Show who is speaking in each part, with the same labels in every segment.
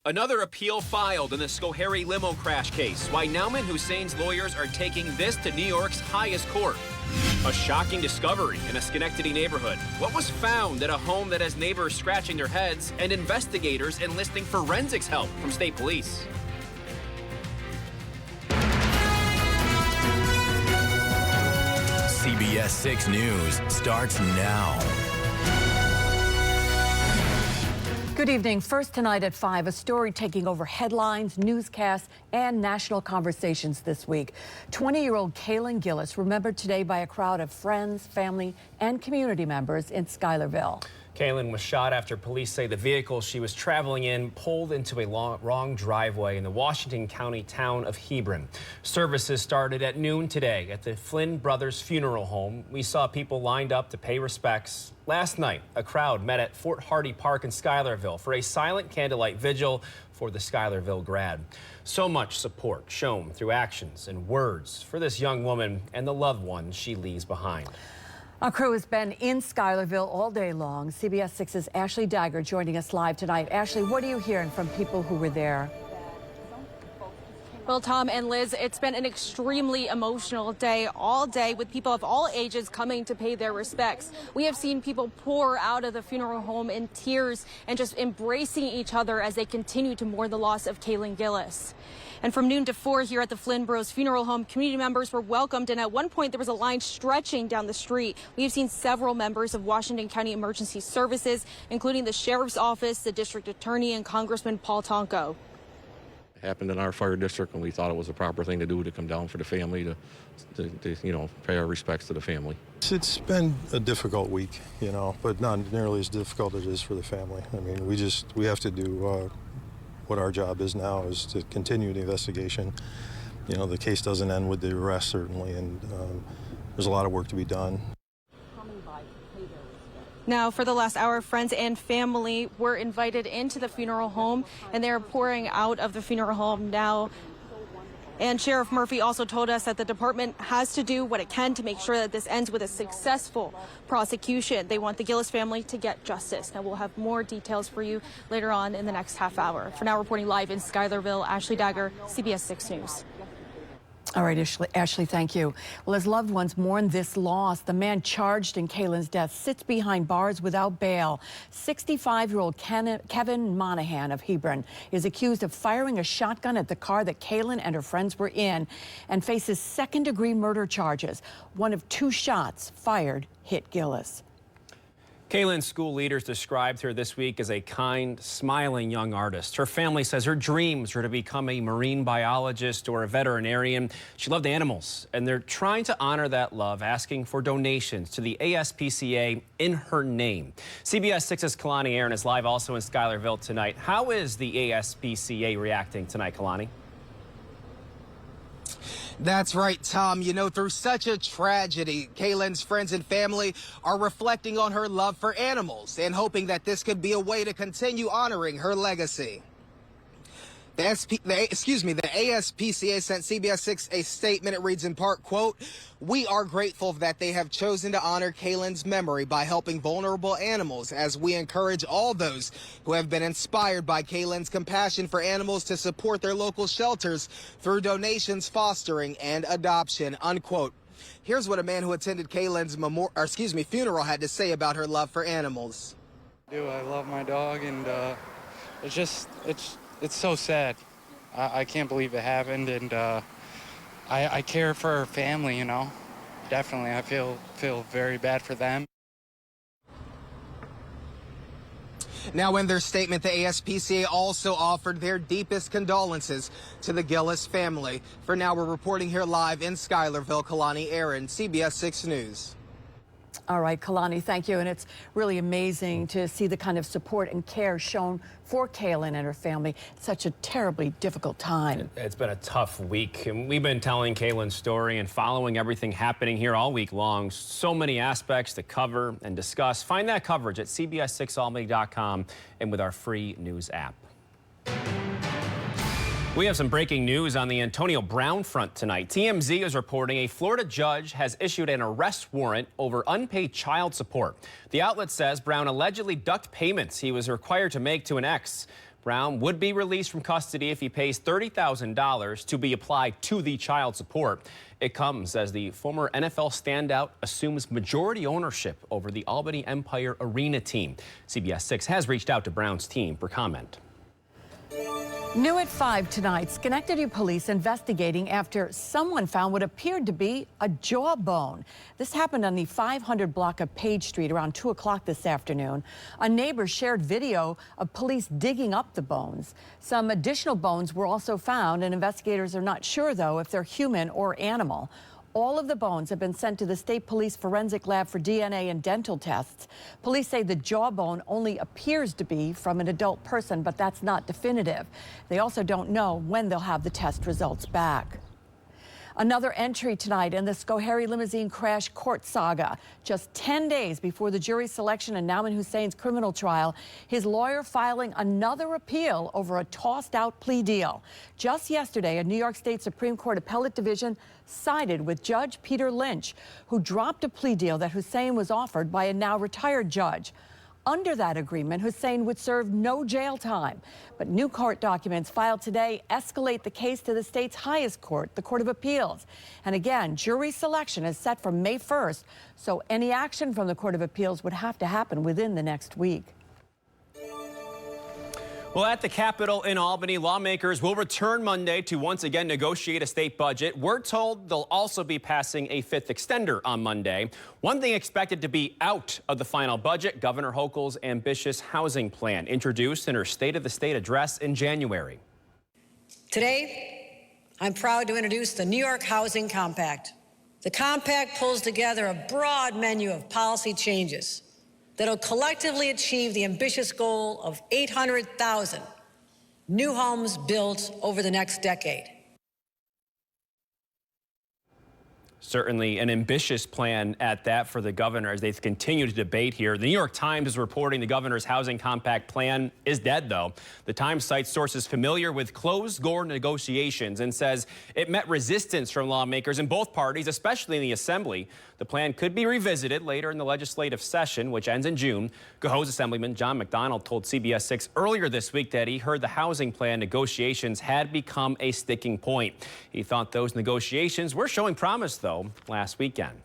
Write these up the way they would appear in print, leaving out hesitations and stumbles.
Speaker 1: Another appeal filed in the Schoharie limo crash case. Why Nauman Hussein's lawyers are taking this to New York's highest court. A shocking discovery in a Schenectady neighborhood. What was found at a home that has neighbors scratching their heads and investigators enlisting forensics help from state police?
Speaker 2: CBS 6 News starts now.
Speaker 3: Good evening. First tonight at 5, a story taking over headlines, newscasts, and national conversations this week. 20-year-old Kaylin Gillis remembered today by a crowd of friends, family, and community members in Schuylerville.
Speaker 4: Kaylin was shot after police say the vehicle she was traveling in pulled into a wrong driveway in the Washington County town of Hebron. Services started at noon today at the Flynn Brothers Funeral Home. We saw people lined up to pay respects. Last night, a crowd met at Fort Hardy Park in Schuylerville for a silent candlelight vigil for the Schuylerville grad. So much support shown through actions and words for this young woman and the loved ones she leaves behind.
Speaker 3: Our crew has been in Schuylerville all day long. CBS 6's Ashley Dagger joining us live tonight. Ashley, what are you hearing from people who were there?
Speaker 5: Well, Tom and Liz, it's been an extremely emotional day, all day, with people of all ages coming to pay their respects. We have seen people pour out of the funeral home in tears and just embracing each other as they continue to mourn the loss of Kaylin Gillis. And from noon to 4 here at the Flynn Bros Funeral Home, community members were welcomed, and at one point there was a line stretching down the street. We have seen several members of Washington County Emergency Services, including the Sheriff's Office, the District Attorney, and Congressman Paul Tonko.
Speaker 6: It happened in our fire district, and we thought it was a proper thing to do, to come down for the family, to pay our respects to the family.
Speaker 7: It's been a difficult week, but not nearly as difficult as it is for the family. I mean, we have to do what our job is now, is to continue the investigation. The case doesn't end with the arrest, certainly, and there's a lot of work to be done.
Speaker 5: Now, for the last hour, friends and family were invited into the funeral home, and they're pouring out of the funeral home now. And Sheriff Murphy also told us that the department has to do what it can to make sure that this ends with a successful prosecution. They want the Gillis family to get justice. Now, we'll have more details for you later on in the next half hour. For now, reporting live in Schuylerville, Ashley Dagger, CBS 6 News.
Speaker 3: All right, Ashley, thank you. Well, as loved ones mourn this loss, the man charged in Kaylin's death sits behind bars without bail. 65-year-old Kevin Monahan of Hebron is accused of firing a shotgun at the car that Kaylin and her friends were in and faces second-degree murder charges. One of 2 shots fired hit Gillis.
Speaker 4: Kaylin's school leaders described her this week as a kind, smiling young artist. Her family says her dreams were to become a marine biologist or a veterinarian. She loved animals, and they're trying to honor that love, asking for donations to the ASPCA in her name. CBS 6's Kalani Aaron is live also in Schuylerville tonight. How is the ASPCA reacting tonight, Kalani?
Speaker 8: That's right, Tom. Through such a tragedy, Kaylin's friends and family are reflecting on her love for animals and hoping that this could be a way to continue honoring her legacy. The ASPCA sent CBS 6 a statement. It reads in part, quote, "We are grateful that they have chosen to honor Kaylin's memory by helping vulnerable animals, as we encourage all those who have been inspired by Kaylin's compassion for animals to support their local shelters through donations, fostering, and adoption," unquote. Here's what a man who attended Kaylin's funeral had to say about her love for animals.
Speaker 9: I love my dog, and it's so sad. I can't believe it happened, and I care for her family, Definitely, I feel very bad for them.
Speaker 8: Now, in their statement, the ASPCA also offered their deepest condolences to the Gillis family. For now, we're reporting here live in Schuylerville. Kalani Aaron, CBS 6 News.
Speaker 3: All right, Kalani, thank you. And it's really amazing to see the kind of support and care shown for Kaylin and her family. Such a terribly difficult time.
Speaker 4: It's been a tough week, and we've been telling Kaylin's story and following everything happening here all week long. So many aspects to cover and discuss. Find that coverage at cbs6albany.com and with our free news app. We have some breaking news on the Antonio Brown front tonight. TMZ is reporting a Florida judge has issued an arrest warrant over unpaid child support. The outlet says Brown allegedly ducked payments he was required to make to an ex. Brown would be released from custody if he pays $30,000 to be applied to the child support. It comes as the former NFL standout assumes majority ownership over the Albany Empire Arena team. CBS 6 has reached out to Brown's team for comment.
Speaker 3: New at 5 tonight, Schenectady police investigating after someone found what appeared to be a jawbone. This happened on the 500 block of Page Street around 2 o'clock this afternoon. A neighbor shared video of police digging up the bones. Some additional bones were also found, and investigators are not sure, though, if they're human or animal. All of the bones have been sent to the State Police Forensic Lab for DNA and dental tests. Police say the jawbone only appears to be from an adult person, but that's not definitive. They also don't know when they'll have the test results back. Another entry tonight in the Schoharie limousine crash court saga. Just 10 days before the jury selection in Nauman Hussein's criminal trial, his lawyer filing another appeal over a tossed-out plea deal. Just yesterday, a New York State Supreme Court Appellate Division sided with Judge Peter Lynch, who dropped a plea deal that Hussein was offered by a now retired judge. Under that agreement, Hussein would serve no jail time. But new court documents filed today escalate the case to the state's highest court, the Court of Appeals. And again, jury selection is set for May 1st, so any action from the Court of Appeals would have to happen within the next week.
Speaker 4: Well, at the Capitol in Albany, lawmakers will return Monday to once again negotiate a state budget. We're told they'll also be passing a fifth extender on Monday. One thing expected to be out of the final budget, Governor Hochul's ambitious housing plan, introduced in her State of the State address in January.
Speaker 10: Today, I'm proud to introduce the New York Housing Compact. The compact pulls together a broad menu of policy changes that'll collectively achieve the ambitious goal of 800,000 new homes built over the next decade.
Speaker 4: Certainly an ambitious plan at that for the governor as they continue to debate here. The New York Times is reporting the governor's housing compact plan is dead, though. The Times cites sources familiar with closed-door negotiations and says it met resistance from lawmakers in both parties, especially in the Assembly. The plan could be revisited later in the legislative session, which ends in June. Cohoes Assemblyman John McDonald told CBS 6 earlier this week that he heard the housing plan negotiations had become a sticking point. He thought those negotiations were showing promise, though, last weekend.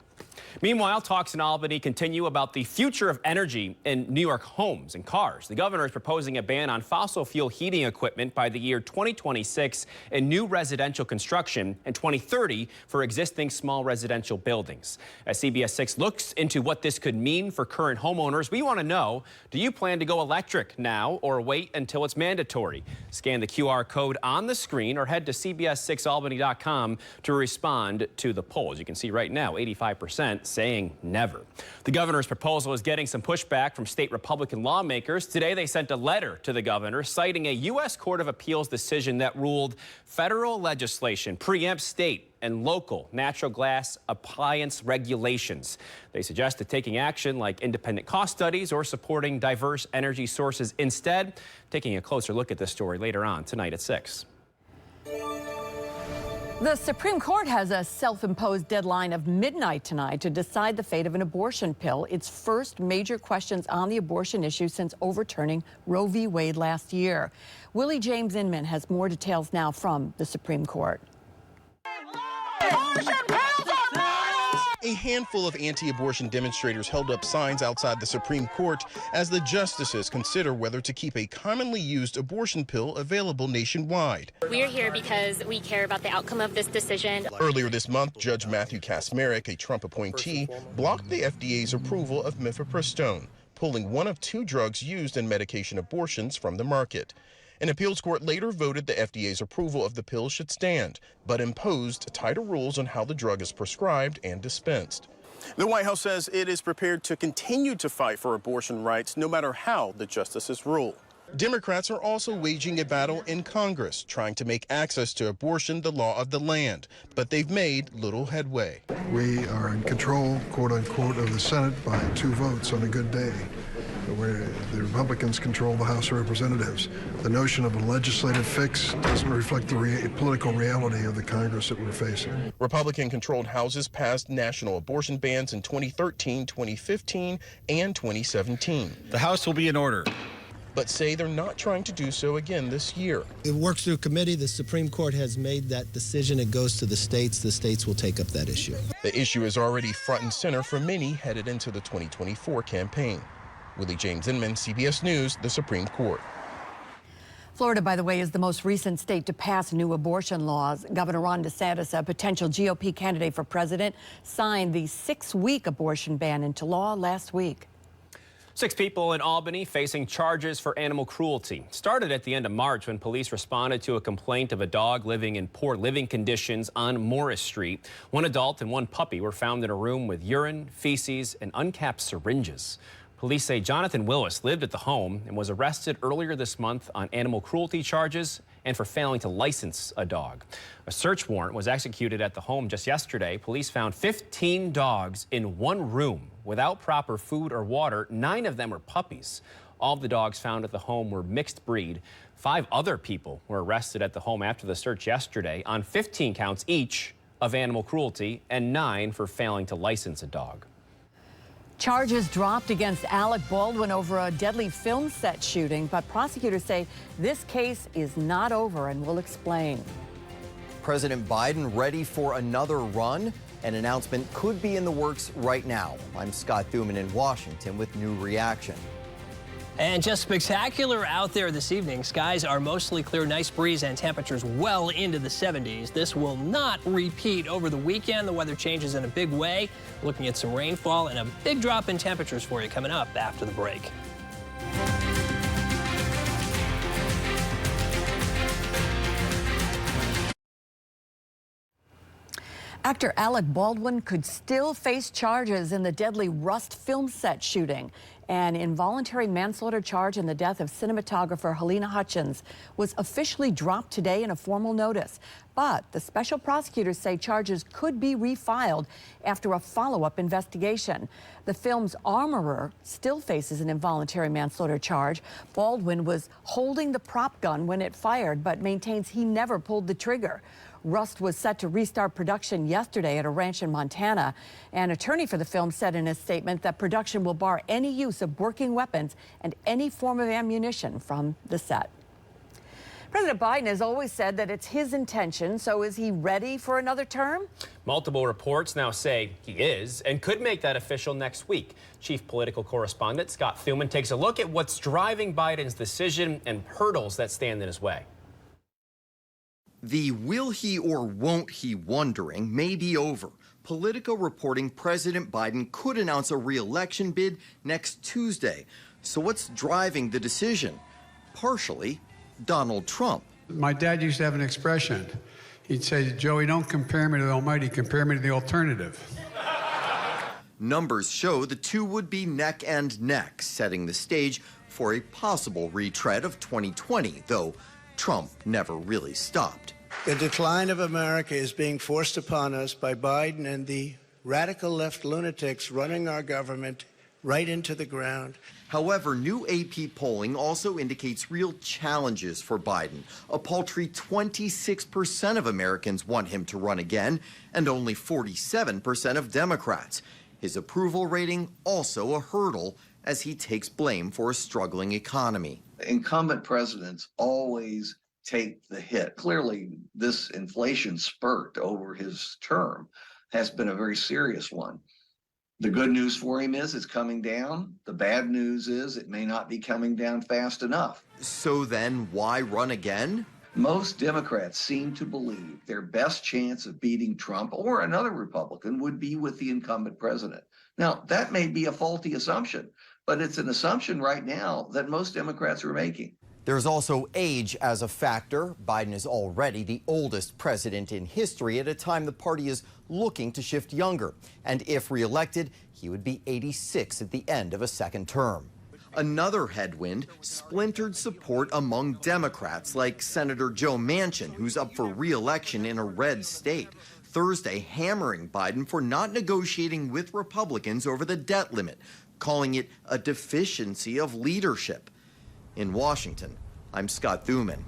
Speaker 4: Meanwhile, talks in Albany continue about the future of energy in New York homes and cars. The governor is proposing a ban on fossil fuel heating equipment by the year 2026 in new residential construction and 2030 for existing small residential buildings. As CBS 6 looks into what this could mean for current homeowners, we want to know, do you plan to go electric now or wait until it's mandatory? Scan the QR code on the screen or head to cbs6albany.com to respond to the polls. You can see right now 85% saying never. The governor's proposal is getting some pushback from state Republican lawmakers. Today, they sent a letter to the governor citing a U.S. Court of Appeals decision that ruled federal legislation preempts state and local natural gas appliance regulations. They suggested taking action like independent cost studies or supporting diverse energy sources instead. Taking a closer look at this story later on tonight at 6.
Speaker 3: The Supreme Court has a self-imposed deadline of midnight tonight to decide the fate of an abortion pill. Its first major questions on the abortion issue since overturning Roe v. Wade last year. Willie James Inman has more details now from the Supreme Court.
Speaker 11: A handful of anti-abortion demonstrators held up signs outside the Supreme Court as the justices consider whether to keep a commonly used abortion pill available nationwide.
Speaker 12: We're here because we care about the outcome of this decision.
Speaker 11: Earlier this month, Judge Matthew Kacsmaryk, a Trump appointee, blocked the FDA's approval of mifepristone, pulling one of two drugs used in medication abortions from the market. An appeals court later voted the FDA's approval of the pill should stand, but imposed tighter rules on how the drug is prescribed and dispensed.
Speaker 13: The White House says it is prepared to continue to fight for abortion rights no matter how the justices rule.
Speaker 11: Democrats are also waging a battle in Congress, trying to make access to abortion the law of the land, but they've made little headway.
Speaker 14: We are in control, quote unquote, of the Senate by 2 votes on a good day, where the Republicans control the House of Representatives. The notion of a legislative fix doesn't reflect the political reality of the Congress that we're facing.
Speaker 11: Republican-controlled houses passed national abortion bans in 2013, 2015, and 2017.
Speaker 15: The House will be in order.
Speaker 11: but say they're not trying to do so again this year.
Speaker 15: It works through committee. The Supreme Court has made that decision. It goes to the states. The states will take up that issue.
Speaker 11: The issue is already front and center for many headed into the 2024 campaign. Willie James Inman, CBS News, the Supreme Court.
Speaker 3: Florida, by the way, is the most recent state to pass new abortion laws. Governor Ron DeSantis, a potential GOP candidate for president, signed the 6-week abortion ban into law last week.
Speaker 4: 6 people in Albany facing charges for animal cruelty. Started at the end of March when police responded to a complaint of a dog living in poor living conditions on Morris Street. 1 adult and 1 puppy were found in a room with urine, feces, and uncapped syringes. Police say Jonathan Willis lived at the home and was arrested earlier this month on animal cruelty charges and for failing to license a dog. A search warrant was executed at the home just yesterday. Police found 15 dogs in 1 room without proper food or water. 9 of them were puppies. All of the dogs found at the home were mixed breed. 5 other people were arrested at the home after the search yesterday on 15 counts each of animal cruelty and 9 for failing to license a dog.
Speaker 3: Charges dropped against Alec Baldwin over a deadly film set shooting, but prosecutors say this case is not over and will explain.
Speaker 16: President Biden ready for another run? An announcement could be in the works right now. I'm Scott Thuman in Washington with new reaction.
Speaker 17: And just spectacular out there this evening. Skies are mostly clear, nice breeze, and temperatures well into the 70s. This will not repeat over the weekend. The weather changes in a big way. Looking at some rainfall and a big drop in temperatures for you coming up after the break.
Speaker 3: Actor Alec Baldwin could still face charges in the deadly Rust film set shooting. An involuntary manslaughter charge in the death of cinematographer Halyna Hutchins was officially dropped today in a formal notice. But the special prosecutors say charges could be refiled after a follow-up investigation. The film's armorer still faces an involuntary manslaughter charge. Baldwin was holding the prop gun when it fired, but maintains he never pulled the trigger. Rust was set to restart production yesterday at a ranch in Montana. An attorney for the film said in a statement that production will bar any use of working weapons and any form of ammunition from the set. President Biden has always said that it's his intention, so is he ready for another term?
Speaker 4: Multiple reports now say he is and could make that official next week. Chief political correspondent Scott Thuman takes a look at what's driving Biden's decision and hurdles that stand in his way.
Speaker 16: The will he or won't he wondering may be over. Politico reporting President Biden could announce a re-election bid next Tuesday. So what's driving the decision? Partially, Donald Trump.
Speaker 18: My dad used to have an expression. He'd say, Joey, don't compare me to the Almighty, compare me to the alternative.
Speaker 16: Numbers show the two would be neck and neck, setting the stage for a possible retread of 2020, though Trump never really stopped.
Speaker 19: The decline of America is being forced upon us by Biden and the radical left lunatics running our government right into the ground.
Speaker 16: However, new AP polling also indicates real challenges for Biden. A paltry 26% of Americans want him to run again, and only 47% of Democrats. His approval rating also a hurdle as he takes blame for a struggling economy.
Speaker 20: Incumbent presidents always take the hit. Clearly, this inflation spurt over his term has been a very serious one. The good news for him is it's coming down. The bad news is it may not be coming down fast enough.
Speaker 16: So then why run again?
Speaker 20: Most Democrats seem to believe their best chance of beating Trump or another Republican would be with the incumbent president. Now, that may be a faulty assumption, but it's an assumption right now that most Democrats are making.
Speaker 16: There's also age as a factor. Biden is already the oldest president in history at a time the party is looking to shift younger. And if reelected, he would be 86 at the end of a second term. Another headwind, splintered support among Democrats like Senator Joe Manchin, who's up for re-election in a red state. Thursday, hammering Biden for not negotiating with Republicans over the debt limit, calling it a deficiency of leadership. In Washington, I'm Scott Thuman.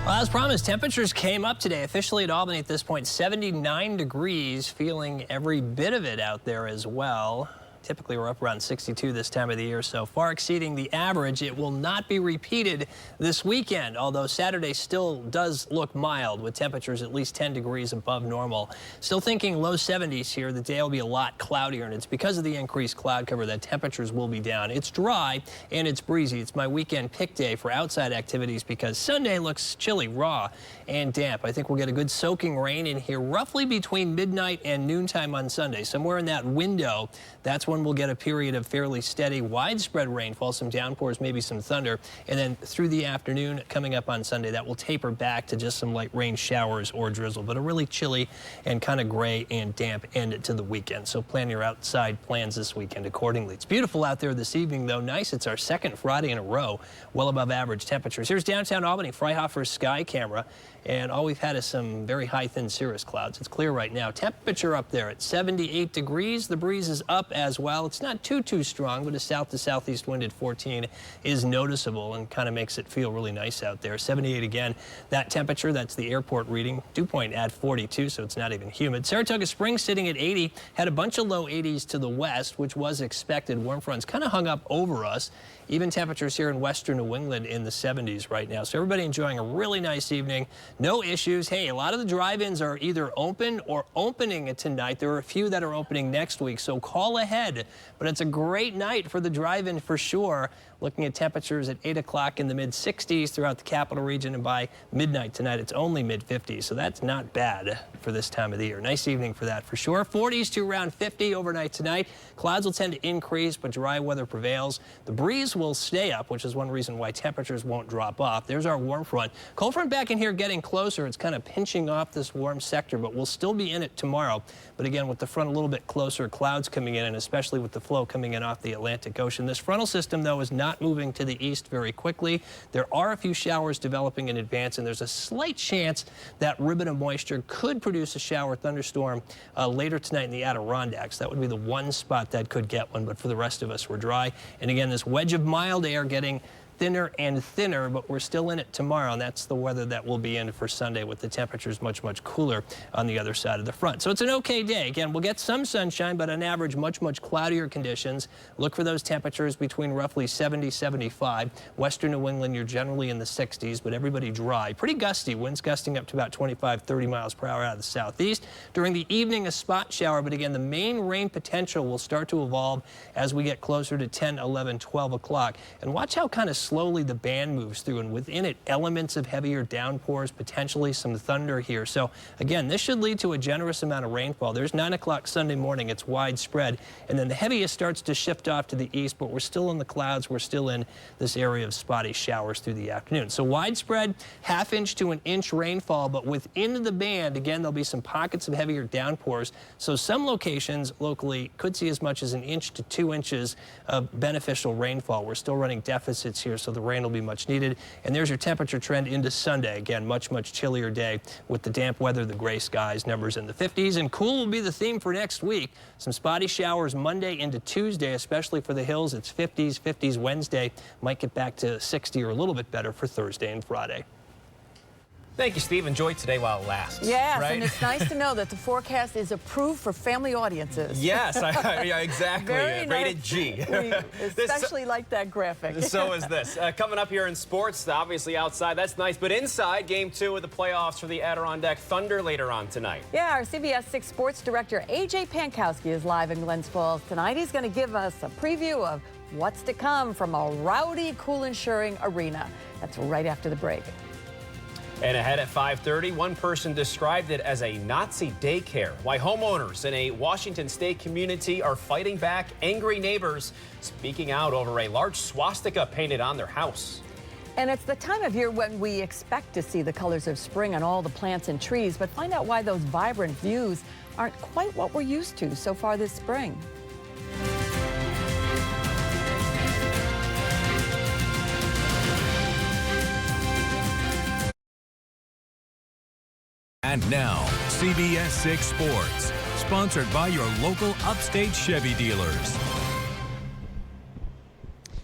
Speaker 17: Well, as promised, temperatures came up today, officially at Albany at this point, 79 degrees, feeling every bit of it out there as well. Typically, we're up around 62 this time of the year, so far exceeding the average. It will not be repeated this weekend, although Saturday still does look mild with temperatures at least 10 degrees above normal. Still thinking low 70s here. The day will be a lot cloudier, and it's because of the increased cloud cover that temperatures will be down. It's dry and it's breezy. It's my weekend pick day for outside activities because Sunday looks chilly, raw, and damp. I think we'll get a good soaking rain in here roughly between midnight and noontime on Sunday. Somewhere in that window, that's when we'll get a period of fairly steady, widespread rainfall, some downpours, maybe some thunder, and then through the afternoon coming up on Sunday, that will taper back to just some light rain showers or drizzle, but a really chilly and kind of gray and damp end to the weekend. So plan your outside plans this weekend accordingly. It's beautiful out there this evening, though. Nice. It's our second Friday in a row, well above average temperatures. Here's downtown Albany, Freihofer's sky camera, and all we've had is some very high, thin cirrus clouds. It's clear right now. Temperature up there at 78 degrees. The breeze is up as well. It's not too strong, but a south to southeast wind at 14 is noticeable and kind of makes it feel really nice out there. 78 again. That temperature, that's the airport reading. Dew point at 42, so it's not even humid. Saratoga Springs sitting at 80. Had a bunch of low 80s to the west, which was expected. Warm fronts kind of hung up over us. Even temperatures here in western New England in the 70s right now. So everybody enjoying a really nice evening. No issues. Hey, a lot of the drive-ins are either open or opening tonight. There are a few that are opening next week, so call ahead. But it's a great night for the drive-in for sure. Looking at temperatures at 8 o'clock in the mid-60s throughout the capital region, and by midnight tonight, it's only mid-50s. So that's not bad for this time of the year. Nice evening for that for sure. 40s to around 50 overnight tonight. Clouds will tend to increase, but dry weather prevails. The breeze will stay up, which is one reason why temperatures won't drop off. There's our warm front. Cold front back in here getting closer. It's kind of pinching off this warm sector, but we'll still be in it tomorrow. But again, with the front a little bit closer, clouds coming in, and especially with the flow coming in off the Atlantic Ocean. This frontal system, though, is not moving to the east very quickly. There are a few showers developing in advance, and there's a slight chance that ribbon of moisture could produce a shower thunderstorm later tonight in the Adirondacks. That would be the one spot that could get one, but for the rest of us, we're dry. And again, this wedge of mild air getting thinner and thinner, but we're still in it tomorrow, and that's the weather that we'll be in for Sunday with the temperatures much cooler on the other side of the front. So it's an okay day. Again, we'll get some sunshine, but on average, much cloudier conditions. Look for those temperatures between roughly 70, 75. Western New England, you're generally in the 60s, but everybody dry. Pretty gusty. Winds gusting up to about 25, 30 miles per hour out of the southeast. During the evening, a spot shower, but again, the main rain potential will start to evolve as we get closer to 10, 11, 12 o'clock. And watch how kind of slowly the band moves through, and within it, elements of heavier downpours, potentially some thunder here. So again, this should lead to a generous amount of rainfall. There's 9 o'clock Sunday morning. It's widespread, and then the heaviest starts to shift off to the east, but we're still in the clouds. We're still in this area of spotty showers through the afternoon. So widespread, half-inch to an inch rainfall, but within the band, again, there'll be some pockets of heavier downpours. So some locations locally could see as much as 1 inch to 2 inches of beneficial rainfall. We're still running deficits here, so the rain will be much needed. And there's your temperature trend into Sunday. Again, much chillier day with the damp weather, the gray skies, numbers in the 50s. And cool will be the theme for next week. Some spotty showers Monday into Tuesday, especially for the hills. It's 50s Wednesday. Might get back to 60 or a little bit better for Thursday and Friday.
Speaker 4: Thank you, Steve. Enjoy today while it lasts.
Speaker 3: Yes,
Speaker 4: right?
Speaker 3: and it's nice to know that the forecast is approved for family audiences.
Speaker 4: Yes, yeah, exactly.
Speaker 3: Very
Speaker 4: Rated
Speaker 3: nice.
Speaker 4: G.
Speaker 3: We especially like that graphic.
Speaker 4: So is this. Coming up here in sports, obviously outside, that's nice, but inside, Game 2 of the playoffs for the Adirondack Thunder later on tonight.
Speaker 3: Yeah, our CBS 6 sports director, A.J. Pankowski, is live in Glens Falls tonight. He's going to give us a preview of what's to come from a rowdy Cool & Scheuring arena. That's right after the break.
Speaker 4: And ahead at 5:30, one person described it as a Nazi daycare. Why homeowners in a Washington state community are fighting back angry neighbors speaking out over a large swastika painted on their house.
Speaker 3: And it's the time of year when we expect to see the colors of spring on all the plants and trees, but find out why those vibrant views aren't quite what we're used to so far this spring.
Speaker 2: And now, CBS 6 Sports, sponsored by your local upstate Chevy dealers.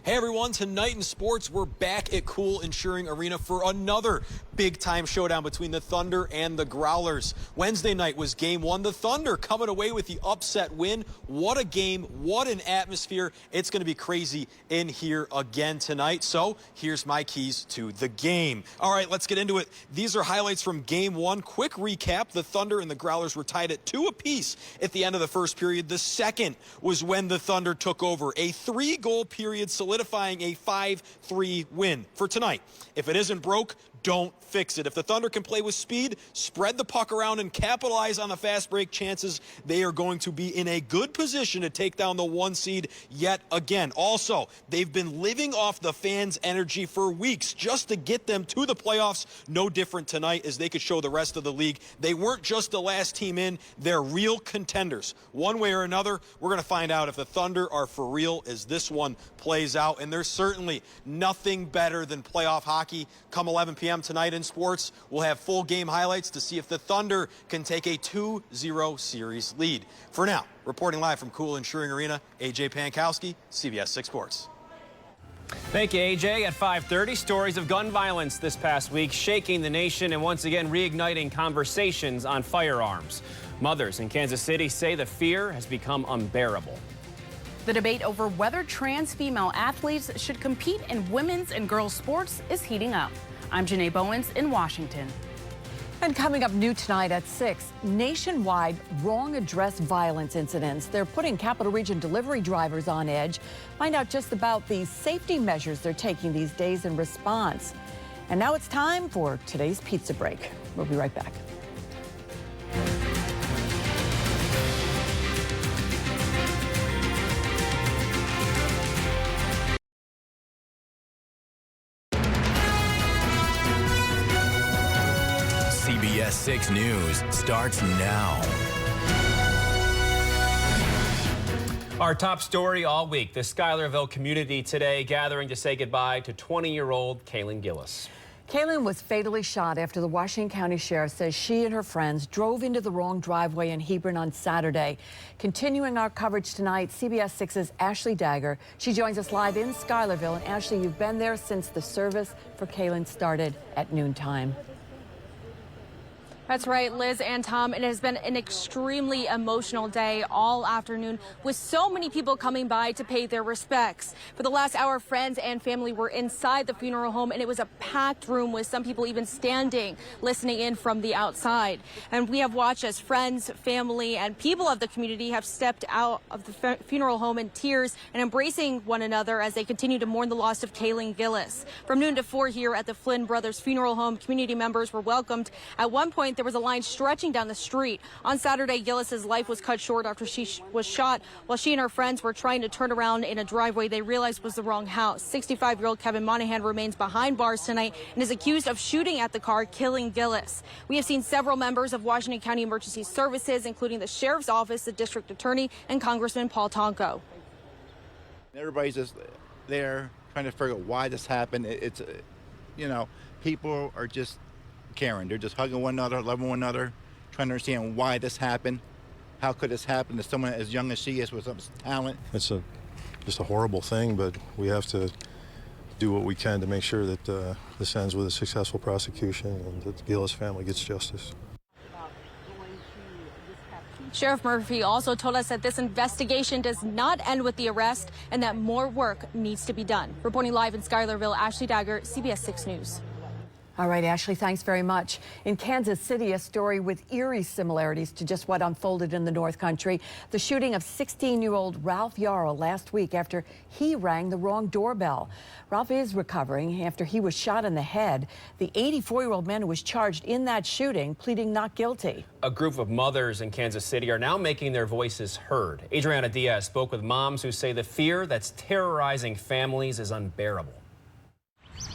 Speaker 21: Hey everyone, tonight in sports, we're back at Cool Insuring Arena for another big-time showdown between the Thunder and the Growlers. Wednesday night was game one. The Thunder coming away with the upset win. What a game, what an atmosphere. It's going to be crazy in here again tonight. So here's my keys to the game. All right, let's get into it. These are highlights from game one. Quick recap. The Thunder and the Growlers were tied at 2 apiece at the end of the first period. The second was when the Thunder took over. A 3-goal period solidifying a 5-3 win for tonight. If it isn't broke, don't fix it. If the Thunder can play with speed, spread the puck around, and capitalize on the fast break chances, they are going to be in a good position to take down the 1 seed yet again. Also, they've been living off the fans' energy for weeks just to get them to the playoffs. No different tonight, as they could show the rest of the league they weren't just the last team in, they're real contenders. One way or another, we're going to find out if the Thunder are for real as this one plays out, and there's certainly nothing better than playoff hockey. Come 11 p.m. tonight in sports, we'll have full game highlights to see if the Thunder can take a 2-0 series lead. For now, reporting live from Cool Insuring Arena, AJ Pankowski, CBS 6 Sports.
Speaker 4: Thank you, AJ. At 5:30, stories of gun violence this past week shaking the nation and once again reigniting conversations on firearms. Mothers in Kansas City say the fear has become unbearable.
Speaker 22: The debate over whether trans female athletes should compete in women's and girls' sports is heating up. I'm Janae Bowens in Washington.
Speaker 3: And coming up new tonight at 6, nationwide wrong address violence incidents. They're putting Capital Region delivery drivers on edge. Find out just about the safety measures they're taking these days in response. And now it's time for today's pizza break. We'll be right back.
Speaker 2: CBS 6 News starts now.
Speaker 4: Our top story all week, the Schuylerville community today gathering to say goodbye to 20-year-old Kaylin Gillis.
Speaker 3: Kaylin was fatally shot after the Washington County Sheriff says she and her friends drove into the wrong driveway in Hebron on Saturday. Continuing our coverage tonight, CBS 6's Ashley Dagger. She joins us live in Schuylerville. And Ashley, you've been there since the service for Kaylin started at noontime.
Speaker 5: That's right, Liz and Tom. It has been an extremely emotional day all afternoon with so many people coming by to pay their respects. For the last hour, friends and family were inside the funeral home, and it was a packed room with some people even standing, listening in from the outside. And we have watched as friends, family, and people of the community have stepped out of the funeral home in tears and embracing one another as they continue to mourn the loss of Kaylin Gillis. From noon to 4 here at the Flynn Brothers Funeral Home, community members were welcomed. At one point, there was a line stretching down the street. On Saturday, Gillis's life was cut short after she was shot while she and her friends were trying to turn around in a driveway they realized was the wrong house. 65-year-old Kevin Monahan remains behind bars tonight and is accused of shooting at the car, killing Gillis. We have seen several members of Washington County Emergency Services, including the Sheriff's Office, the District Attorney, and Congressman Paul Tonko.
Speaker 23: Everybody's just there trying to figure out why this happened. It's, you know, people are just caring. They're just hugging one another, loving one another, trying to understand why this happened. How could this happen to someone as young as she is with some talent?
Speaker 7: It's just a horrible thing, but we have to do what we can to make sure that this ends with a successful prosecution and that the Gillis family gets justice.
Speaker 5: Sheriff Murphy also told us that this investigation does not end with the arrest and that more work needs to be done. Reporting live in Schuylerville, Ashley Dagger, CBS 6 News.
Speaker 3: All right, Ashley, thanks very much. In Kansas City, a story with eerie similarities to just what unfolded in the North Country. The shooting of 16-year-old Ralph Yarrow last week after he rang the wrong doorbell. Ralph is recovering after he was shot in the head. The 84-year-old man who was charged in that shooting pleading not guilty.
Speaker 4: A group of mothers in Kansas City are now making their voices heard. Adriana Diaz spoke with moms who say the fear that's terrorizing families is unbearable.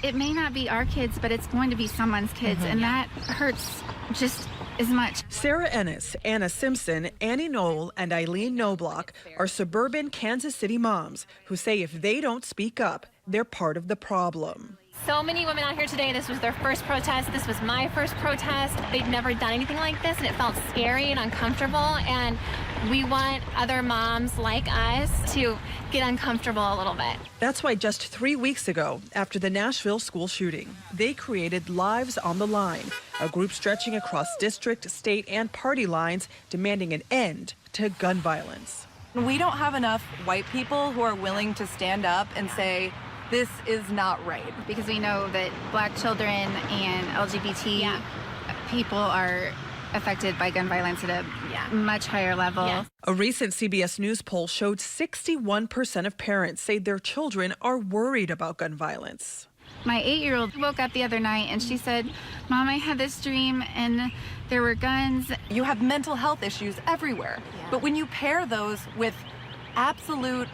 Speaker 24: It may not be our kids, but it's going to be someone's kids, and that hurts just as much.
Speaker 25: Sarah Ennis, Anna Simpson, Annie Knoll, and Eileen Knobloch are suburban Kansas City moms who say if they don't speak up, they're part of the problem.
Speaker 12: So many women out here today, this was their first protest. This was my first protest. They'd never done anything like this, and it felt scary and uncomfortable. And We want other moms like us to get uncomfortable a little bit.
Speaker 25: That's why just 3 weeks ago, after the Nashville school shooting, they created Lives on the Line, a group stretching across district, state, and party lines, demanding an end to gun violence.
Speaker 1: We don't have enough white people who are willing to stand up and say, this is not right.
Speaker 24: Because we know that Black children and LGBT people are affected by gun violence at a much higher level. Yeah.
Speaker 25: A recent CBS News poll showed 61% of parents say their children are worried about gun violence.
Speaker 24: My 8-year-old woke up the other night and she said, Mom, I had this dream and there were guns.
Speaker 1: You have mental health issues everywhere. But when you pair those with absolute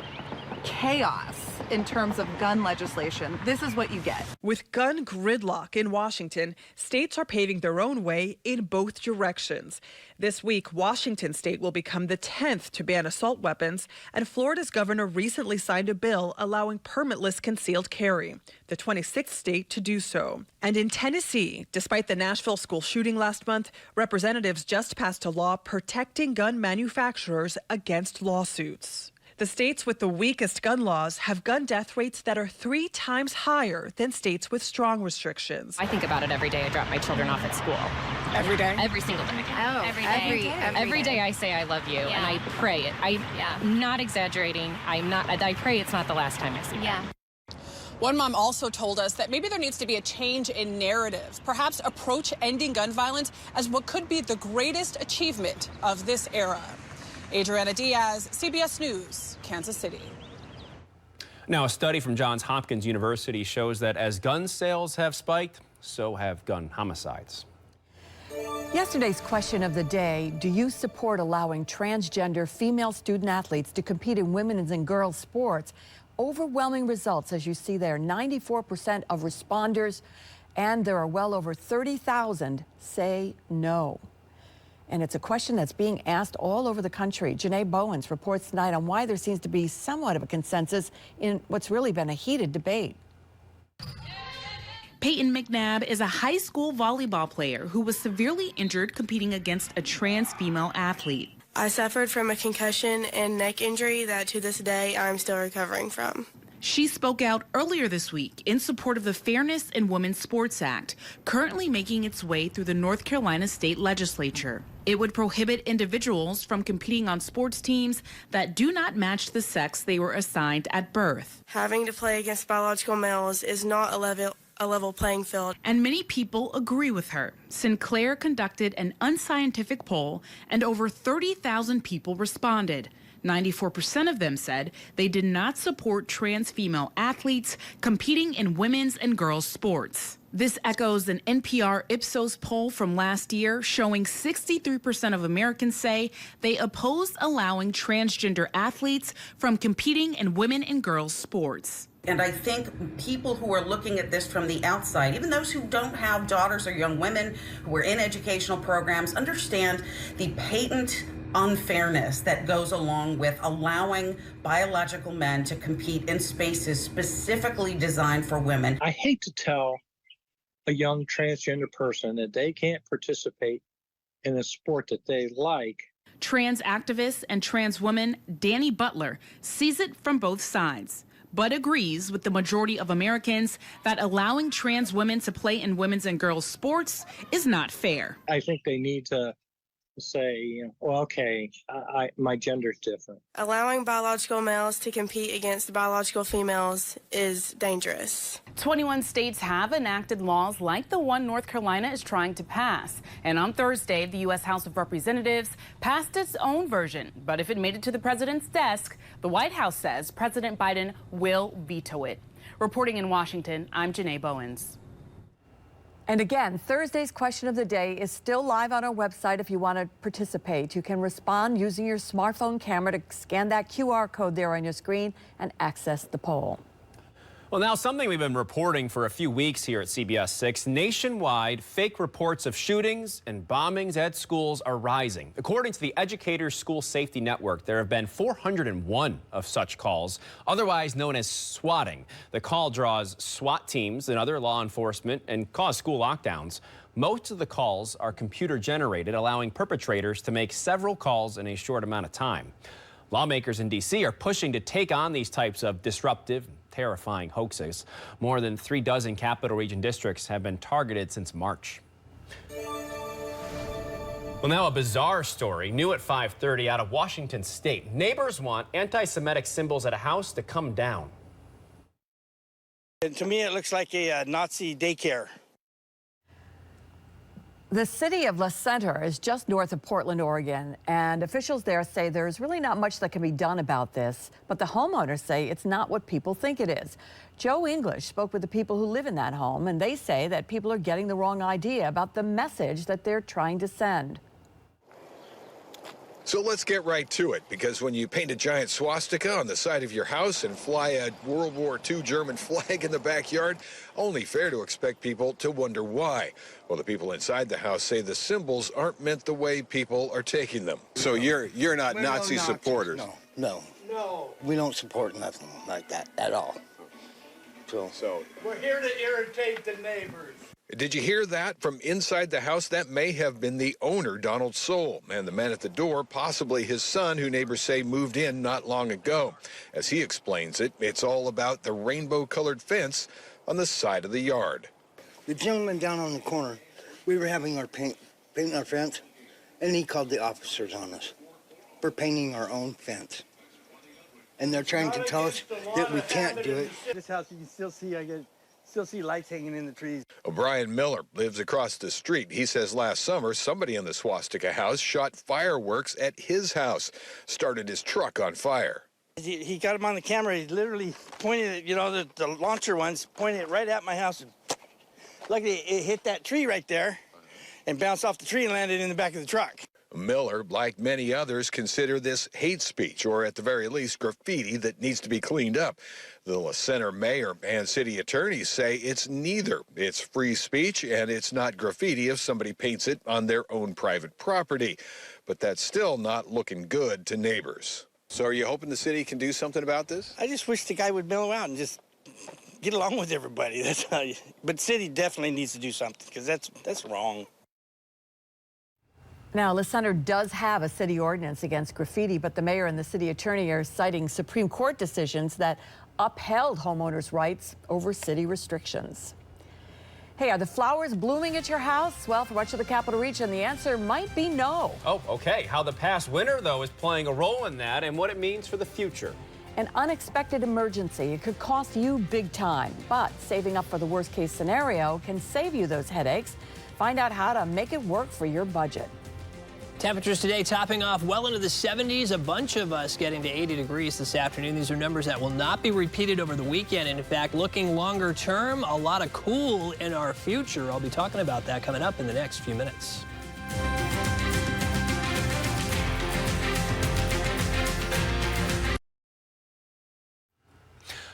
Speaker 1: chaos in terms of gun legislation, this is what you get.
Speaker 25: With gun gridlock in Washington, states are paving their own way in both directions. This week, Washington state will become the 10th to ban assault weapons, and Florida's governor recently signed a bill allowing permitless concealed carry, the 26th state to do so. And in Tennessee, despite the Nashville school shooting last month, representatives just passed a law protecting gun manufacturers against lawsuits. The states with the weakest gun laws have gun death rates that are 3 times higher than states with strong restrictions.
Speaker 6: I think about it every day I drop my children off at school.
Speaker 25: Every day?
Speaker 6: Every single day.
Speaker 24: Oh,
Speaker 6: Every day I say I love you, and I pray it. I'm not exaggerating. I pray it's not the last time I see them.
Speaker 8: One mom also told us that maybe there needs to be a change in narrative, perhaps approach ending gun violence as what could be the greatest achievement of this era. Adriana Diaz, CBS News, Kansas City.
Speaker 4: Now, a study from Johns Hopkins University shows that as gun sales have spiked, so have gun homicides.
Speaker 3: Yesterday's question of the day, do you support allowing transgender female student athletes to compete in women's and girls' sports? Overwhelming results, as you see there, 94% of responders, and there are well over 30,000 say no. And it's a question that's being asked all over the country. Janae Bowens reports tonight on why there seems to be somewhat of a consensus in what's really been a heated debate.
Speaker 22: Peyton McNabb is a high school volleyball player who was severely injured competing against a trans female athlete.
Speaker 9: I suffered from a concussion and neck injury that to this day I'm still recovering from.
Speaker 22: She spoke out earlier this week in support of the Fairness in Women's Sports Act, currently making its way through the North Carolina state legislature. It would prohibit individuals from competing on sports teams that do not match the sex they were assigned at birth.
Speaker 9: Having to play against biological males is not a level playing field.
Speaker 22: And many people agree with her. Sinclair conducted an unscientific poll and over 30,000 people responded. 94% of them said they did not support trans female athletes competing in women's and girls' sports. This echoes an NPR Ipsos poll from last year showing 63% of Americans say they oppose allowing transgender athletes from competing in women and girls' sports.
Speaker 10: And I think people who are looking at this from the outside, even those who don't have daughters or young women who are in educational programs, understand the patent unfairness that goes along with allowing biological men to compete in spaces specifically designed for women.
Speaker 26: I hate to tell a young transgender person that they can't participate in a sport that they like.
Speaker 22: Trans activist and trans woman Danny Butler sees it from both sides, but agrees with the majority of Americans that allowing trans women to play in women's and girls' sports is not fair.
Speaker 26: I think they need to say, well, okay, my gender's different.
Speaker 9: Allowing biological males to compete against biological females is dangerous.
Speaker 22: 21 states have enacted laws like the one North Carolina is trying to pass. And on Thursday, the U.S. House of Representatives passed its own version. But if it made it to the president's desk, the White House says President Biden will veto it. Reporting in Washington, I'm Janae Bowens.
Speaker 3: And again, Thursday's question of the day is still live on our website if you want to participate. You can respond using your smartphone camera to scan that QR code there on your screen and access the poll.
Speaker 4: Well, now something we've been reporting for a few weeks here at CBS 6. Nationwide, fake reports of shootings and bombings at schools are rising. According to the Educators School Safety Network, there have been 401 of such calls, otherwise known as swatting. The call draws SWAT teams and other law enforcement and cause school lockdowns. Most of the calls are computer generated, allowing perpetrators to make several calls in a short amount of time. Lawmakers in D.C. are pushing to take on these types of disruptive, terrifying hoaxes. More than 36 Capital Region districts have been targeted since March. Well, now a bizarre story, new at 5:30 out of Washington State. Neighbors want anti-Semitic symbols at a house to come down.
Speaker 11: And to me, it looks like a Nazi daycare.
Speaker 3: The city of La Center is just north of Portland, Oregon, and officials there say there's really not much that can be done about this, but the homeowners say it's not what people think it is. Joe English spoke with the people who live in that home, and they say that people are getting the wrong idea about the message that they're trying to send.
Speaker 13: So let's get right to it, because when you paint a giant swastika on the side of your house and fly a World War II German flag in the backyard, only fair to expect people to wonder why. Well, the people inside the house say the symbols aren't meant the way people are taking them. So you're not Nazi supporters?
Speaker 11: No. We don't support nothing like that at all. So
Speaker 14: we're here to irritate the neighbors.
Speaker 13: Did you hear that from inside the house? That may have been the owner, Donald Soule, and the man at the door, possibly his son, who neighbors say moved in not long ago. As he explains it, it's all about the rainbow-colored fence on the side of the yard.
Speaker 11: The gentleman down on the corner, we were having our painting our fence, and he called the officers on us for painting our own fence. And they're trying to tell us that we can't do it.
Speaker 14: This house, you can still see lights hanging in the trees.
Speaker 13: O'Brien Miller lives across the street. He says last summer, somebody in the swastika house shot fireworks at his house, started his truck on fire.
Speaker 11: He got him on the camera. He literally pointed it, the launcher ones, pointed it right at my house. Luckily, it hit that tree right there and bounced off the tree and landed in the back of the truck.
Speaker 13: Miller, like many others, consider this hate speech, or at the very least, graffiti that needs to be cleaned up. The La Center mayor and city attorneys say it's neither. It's free speech, and it's not graffiti if somebody paints it on their own private property. But that's still not looking good to neighbors. So are you hoping the city can do something about this?
Speaker 11: I just wish the guy would mellow out and just get along with everybody. That's how you. But the city definitely needs to do something, because that's wrong.
Speaker 3: Now, La Center does have a city ordinance against graffiti, but the mayor and the city attorney are citing Supreme Court decisions that upheld homeowners' rights over city restrictions. Hey, are the flowers blooming at your house? Well, for much of the Capital Region, the answer might be no.
Speaker 4: Oh, okay. How the past winter, though, is playing a role in that and what it means for the future.
Speaker 3: An unexpected emergency. It could cost you big time, but saving up for the worst-case scenario can save you those headaches. Find out how to make it work for your budget.
Speaker 17: Temperatures today topping off well into the 70s. A bunch of us getting to 80 degrees this afternoon. These are numbers that will not be repeated over the weekend. And in fact, looking longer term, a lot of cool in our future. I'll be talking about that coming up in the next few minutes.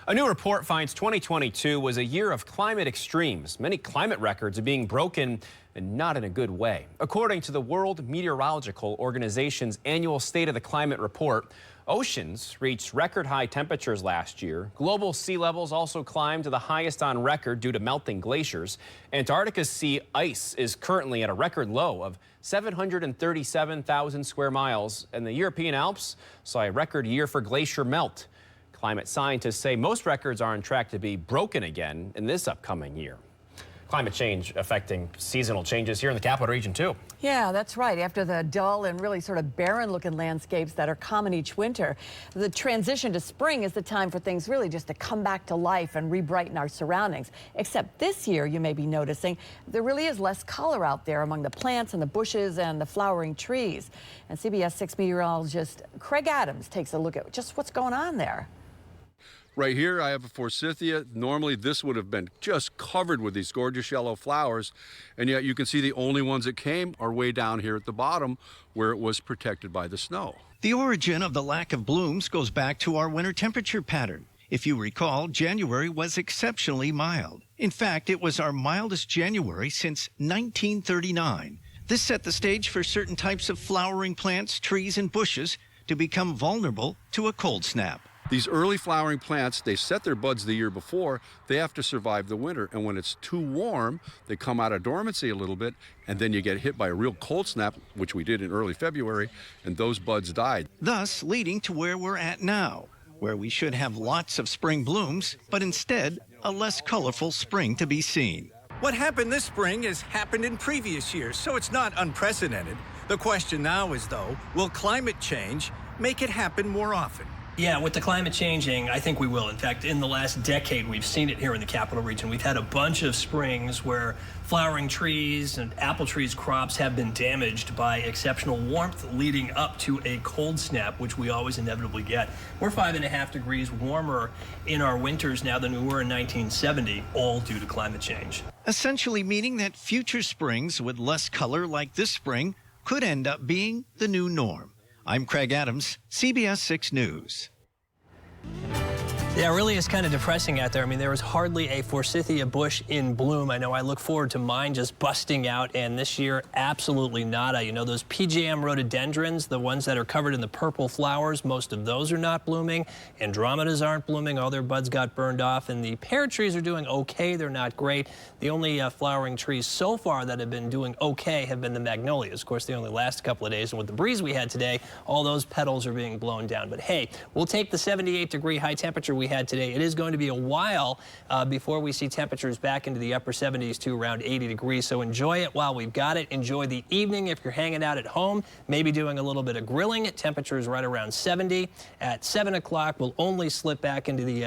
Speaker 4: A new report finds 2022 was a year of climate extremes. Many climate records are being broken, and not in a good way. According to the World Meteorological Organization's annual State of the Climate report, oceans reached record high temperatures last year. Global sea levels also climbed to the highest on record due to melting glaciers. Antarctica's sea ice is currently at a record low of 737,000 square miles, and the European Alps saw a record year for glacier melt. Climate scientists say most records are on track to be broken again in this upcoming year. Climate change affecting seasonal changes here in the Capital Region, too.
Speaker 3: Yeah, that's right. After the dull and really sort of barren-looking landscapes that are common each winter, the transition to spring is the time for things really just to come back to life and re-brighten our surroundings. Except this year, you may be noticing, there really is less color out there among the plants and the bushes and the flowering trees. And CBS 6 meteorologist Craig Adams takes a look at just what's going on there.
Speaker 15: Right here, I have a forsythia. Normally, this would have been just covered with these gorgeous yellow flowers, and yet you can see the only ones that came are way down here at the bottom where it was protected by the snow.
Speaker 18: The origin of the lack of blooms goes back to our winter temperature pattern. If you recall, January was exceptionally mild. In fact, it was our mildest January since 1939. This set the stage for certain types of flowering plants, trees, and bushes to become vulnerable to a cold snap.
Speaker 15: These early flowering plants, they set their buds the year before. They have to survive the winter. And when it's too warm, they come out of dormancy a little bit, and then you get hit by a real cold snap, which we did in early February, and those buds died.
Speaker 18: Thus leading to where we're at now, where we should have lots of spring blooms, but instead a less colorful spring to be seen.
Speaker 2: What happened this spring has happened in previous years, so it's not unprecedented. The question now is, though, will climate change make it happen more often?
Speaker 17: Yeah, with the climate changing, I think we will. In fact, in the last decade, we've seen it here in the capital region. We've had a bunch of springs where flowering trees and apple trees crops have been damaged by exceptional warmth leading up to a cold snap, which we always inevitably get. We're 5.5 degrees warmer in our winters now than we were in 1970, all due to climate change.
Speaker 18: Essentially meaning that future springs with less color like this spring could end up being the new norm. I'm Craig Adams, CBS 6 News.
Speaker 17: Yeah, it really is kind of depressing out there. I mean, there was hardly a forsythia bush in bloom. I know I look forward to mine just busting out, and this year, absolutely nada. You know, those PJM rhododendrons, the ones that are covered in the purple flowers, most of those are not blooming. Andromedas aren't blooming. All their buds got burned off, and the pear trees are doing okay. They're not great. The only flowering trees so far that have been doing okay have been the magnolias. Of course, they only last a couple of days, and with the breeze we had today, all those petals are being blown down. But hey, we'll take the 78-degree high temperature we had today. It is going to be a while before we see temperatures back into the upper 70s to around 80 degrees. So enjoy it while we've got it. Enjoy the evening if you're hanging out at home, maybe doing a little bit of grilling. Temperatures right around 70. At 7 o'clock, we'll only slip back into the,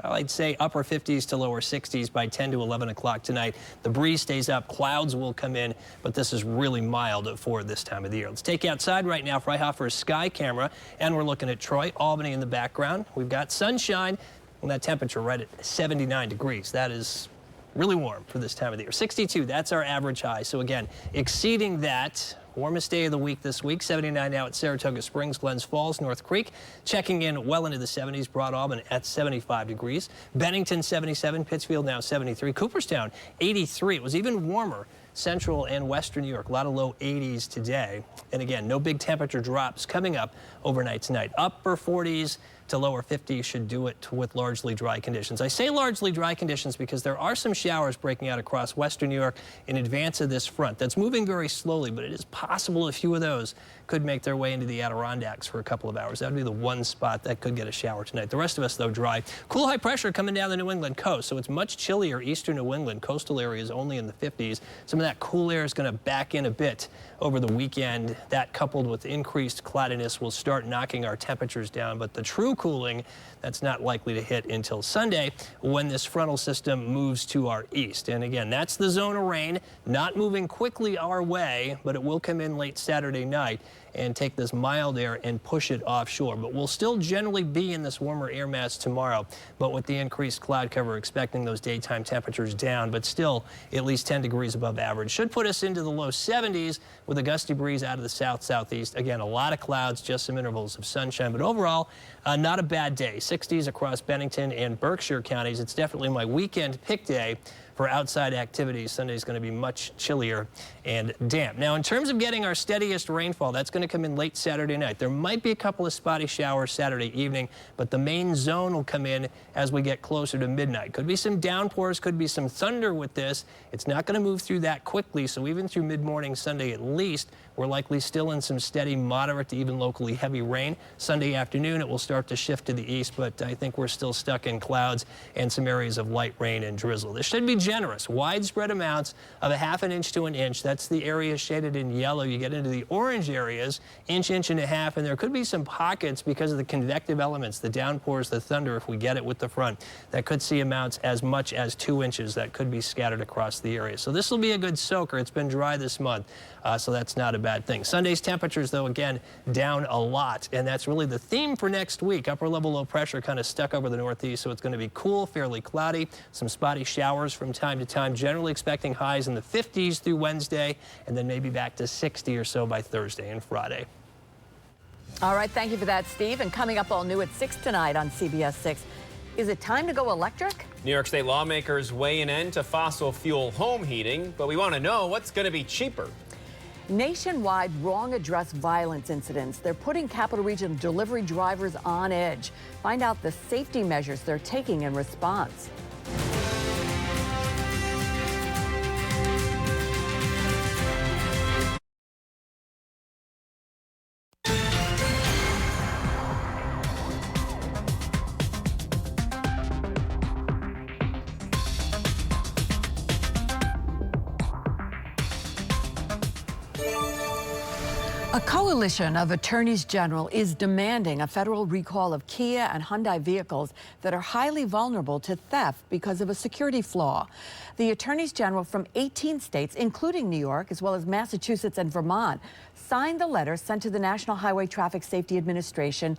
Speaker 17: I'd say, upper 50s to lower 60s by 10 to 11 o'clock tonight. The breeze stays up. Clouds will come in, but this is really mild for this time of the year. Let's take you outside right now. Freihoffer's sky camera, and we're looking at Troy, Albany in the background. We've got sunshine. And that temperature right at 79 degrees. That is really warm for this time of the year. 62, that's our average high. So again, exceeding that. Warmest day of the week this week. 79 now at Saratoga Springs, Glens Falls, North Creek. Checking in well into the 70s. Broad Albany at 75 degrees. Bennington 77. Pittsfield now 73. Cooperstown 83. It was even warmer. Central and western New York, a lot of low 80s today. And again, no big temperature drops coming up overnight tonight. Upper 40s to lower 50s should do it with largely dry conditions. I say largely dry conditions because there are some showers breaking out across western New York in advance of this front. That's moving very slowly, but it is possible a few of those could make their way into the Adirondacks for a couple of hours. That would be the one spot that could get a shower tonight. The rest of us, though, dry. Cool high pressure coming down the New England coast, so it's much chillier eastern New England. Coastal areas only in the 50s. Some of that cool air is going to back in a bit over the weekend. That, coupled with increased cloudiness, will start knocking our temperatures down, but the true cooling, that's not likely to hit until Sunday when this frontal system moves to our east. And again, that's the zone of rain, not moving quickly our way, but it will come in late Saturday night and take this mild air and push it offshore. But we'll still generally be in this warmer air mass tomorrow. But with the increased cloud cover, expecting those daytime temperatures down, but still at least 10 degrees above average. Should put us into the low 70s with a gusty breeze out of the south-southeast. Again, a lot of clouds, just some intervals of sunshine. But overall, not a bad day. 60s across Bennington and Berkshire counties. It's definitely my weekend pick day for outside activities. Sunday is going to be much chillier and damp. Now, in terms of getting our steadiest rainfall, that's going to come in late Saturday night. There might be a couple of spotty showers Saturday evening, but the main zone will come in as we get closer to midnight. Could be some downpours, could be some thunder with this. It's not going to move through that quickly, so even through mid-morning Sunday at least, we're likely still in some steady, moderate to even locally heavy rain. Sunday afternoon, it will start to shift to the east, but I think we're still stuck in clouds and some areas of light rain and drizzle. This should be generous, widespread amounts of a ½ inch to an inch. That's the area shaded in yellow. You get into the orange areas, inch, inch and a half, and there could be some pockets because of the convective elements, the downpours, the thunder, if we get it with the front, that could see amounts as much as 2 inches that could be scattered across the area. So this will be a good soaker. It's been dry this month, so that's not a bad thing. Sunday's temperatures, though, again, down a lot, and that's really the theme for next week. Upper level low pressure kind of stuck over the northeast, so it's going to be cool, fairly cloudy, some spotty showers from time to time, generally expecting highs in the 50s through Wednesday, and then maybe back to 60 or so by Thursday and Friday.
Speaker 3: All right, thank you for that, Steve. And coming up all new at 6 tonight on CBS 6, is it time to go electric?
Speaker 4: New York State lawmakers weigh an end to fossil fuel home heating, but we want to know what's going to be cheaper.
Speaker 3: Nationwide wrong address violence incidents. They're putting Capital Region delivery drivers on edge. Find out the safety measures they're taking in response. A coalition of attorneys general is demanding a federal recall of Kia and Hyundai vehicles that are highly vulnerable to theft because of a security flaw. The attorneys general from 18 states, including New York, as well as Massachusetts and Vermont, signed the letter sent to the National Highway Traffic Safety Administration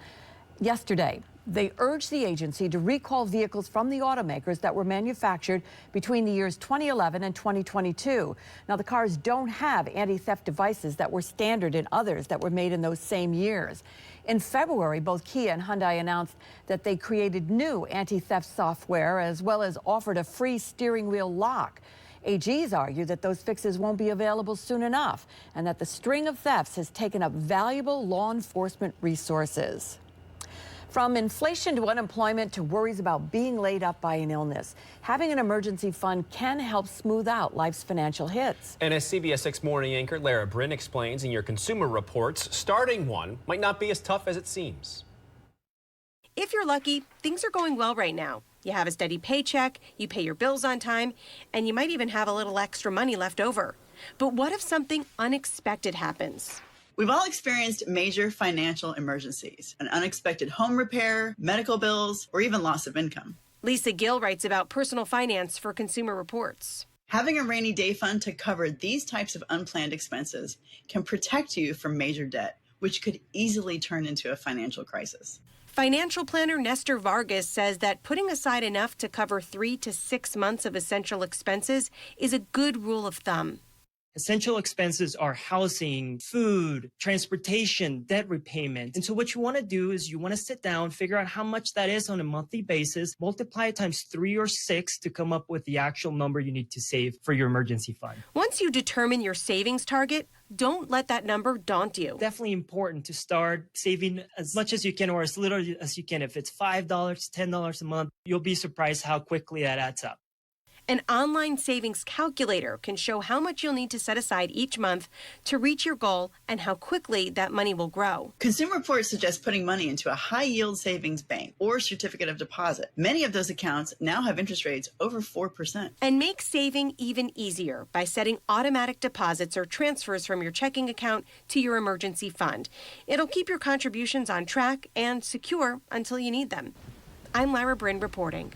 Speaker 3: yesterday. They urged the agency to recall vehicles from the automakers that were manufactured between the years 2011 and 2022. Now, the cars don't have anti-theft devices that were standard in others that were made in those same years. In February, both Kia and Hyundai announced that they created new anti-theft software as well as offered a free steering wheel lock. AGs argue that those fixes won't be available soon enough and that the string of thefts has taken up valuable law enforcement resources. From inflation to unemployment to worries about being laid up by an illness, having an emergency fund can help smooth out life's financial hits.
Speaker 4: And as CBS 6 morning anchor Lara Bryn explains in your Consumer Reports, starting one might not be as tough as it seems.
Speaker 7: If you're lucky, things are going well right now. You have a steady paycheck, you pay your bills on time, and you might even have a little extra money left over. But what if something unexpected happens?
Speaker 16: We've all experienced major financial emergencies, an unexpected home repair, medical bills, or even loss of income.
Speaker 7: Lisa Gill writes about personal finance for Consumer Reports.
Speaker 16: Having a rainy day fund to cover these types of unplanned expenses can protect you from major debt, which could easily turn into a financial crisis.
Speaker 7: Financial planner Nestor Vargas says that putting aside enough to cover 3 to 6 months of essential expenses is a good rule of thumb.
Speaker 19: Essential expenses are housing, food, transportation, debt repayment. And so what you want to do is you want to sit down, figure out how much that is on a monthly basis, multiply it times 3 or 6 to come up with the actual number you need to save for your emergency fund.
Speaker 7: Once you determine your savings target, don't let that number daunt you.
Speaker 19: Definitely important to start saving as much as you can or as little as you can. If it's $5, $10 a month, you'll be surprised how quickly that adds up.
Speaker 7: An online savings calculator can show how much you'll need to set aside each month to reach your goal and how quickly that money will grow.
Speaker 16: Consumer Reports suggests putting money into a high-yield savings bank or certificate of deposit. Many of those accounts now have interest rates over 4%.
Speaker 7: And make saving even easier by setting automatic deposits or transfers from your checking account to your emergency fund. It'll keep your contributions on track and secure until you need them. I'm Lara Bryn reporting.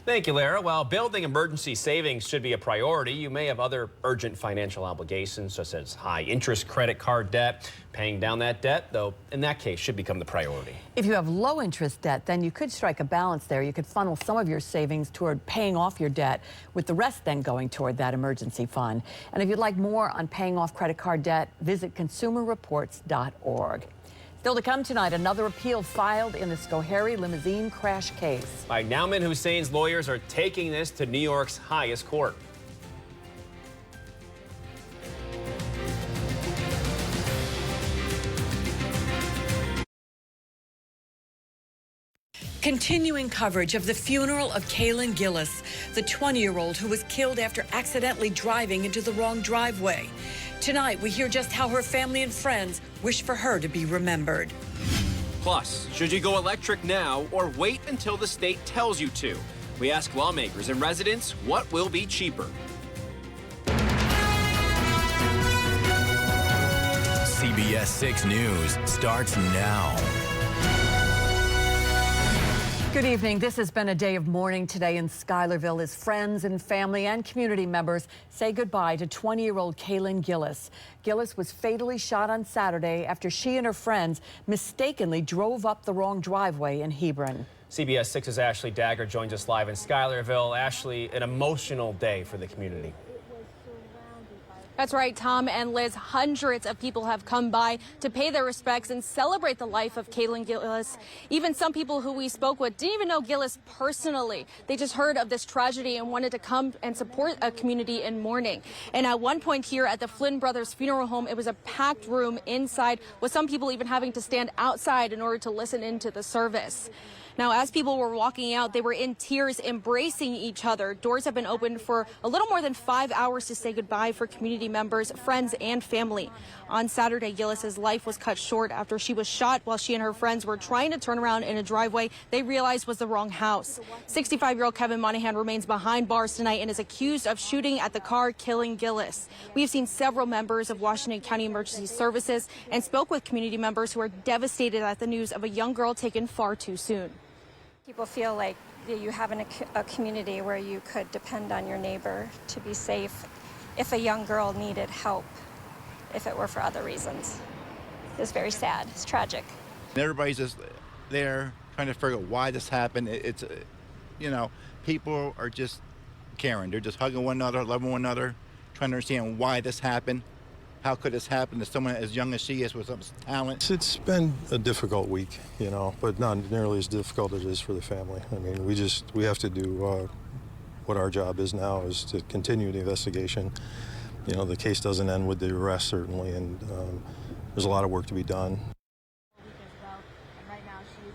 Speaker 4: Thank you, Lara. While building emergency savings should be a priority, you may have other urgent financial obligations, such as high-interest credit card debt. Paying down that debt, though, in that case, should become the priority.
Speaker 3: If you have low-interest debt, then you could strike a balance there. You could funnel some of your savings toward paying off your debt, with the rest then going toward that emergency fund. And if you'd like more on paying off credit card debt, visit consumerreports.org. Still to come tonight, another appeal filed in the Schoharie limousine crash case.
Speaker 4: Nauman Hussein's lawyers are taking this to New York's highest court.
Speaker 3: Continuing coverage of the funeral of Kaylin Gillis, the 20-year-old who was killed after accidentally driving into the wrong driveway. Tonight, we hear just how her family and friends wish for her to be remembered.
Speaker 4: Plus, should you go electric now or wait until the state tells you to? We ask lawmakers and residents what will be cheaper.
Speaker 20: CBS 6 News starts now.
Speaker 3: Good evening. This has been a day of mourning today in Schuylerville as friends and family and community members say goodbye to 20-year-old Kaylin Gillis. Gillis was fatally shot on Saturday after she and her friends mistakenly drove up the wrong driveway in Hebron.
Speaker 4: CBS 6's Ashley Dagger joins us live in Schuylerville. Ashley, an emotional day for the community.
Speaker 1: That's right, Tom and Liz. Hundreds of people have come by to pay their respects and celebrate the life of Kaylin Gillis. Even some people who we spoke with didn't even know Gillis personally. They just heard of this tragedy and wanted to come and support a community in mourning. And at one point here at the Flynn Brothers Funeral Home, it was a packed room inside, with some people even having to stand outside in order to listen into the service. Now, as people were walking out, they were in tears, embracing each other. Doors have been opened for a little more than 5 hours to say goodbye for community members, friends, and family. On Saturday, Gillis's life was cut short after she was shot while she and her friends were trying to turn around in a driveway they realized was the wrong house. 65-year-old Kevin Monahan remains behind bars tonight and is accused of shooting at the car, killing Gillis. We have seen several members of Washington County Emergency Services and spoke with community members who are devastated at the news of a young girl taken far too soon.
Speaker 5: People feel like you have a community where you could depend on your neighbor to be safe if a young girl needed help, if it were for other reasons. It's very sad. It's tragic.
Speaker 12: Everybody's just there trying to figure out why this happened. It's, you know, people are just caring. They're just hugging one another, loving one another, trying to understand why this happened. How could this happen to someone as young as she is with some talent?
Speaker 21: It's been a difficult week, you know, but not nearly as difficult as it is for the family. I mean, we have to do what our job is now, is to continue the investigation. You know, the case doesn't end with the arrest, certainly, and there's a lot of work to be done.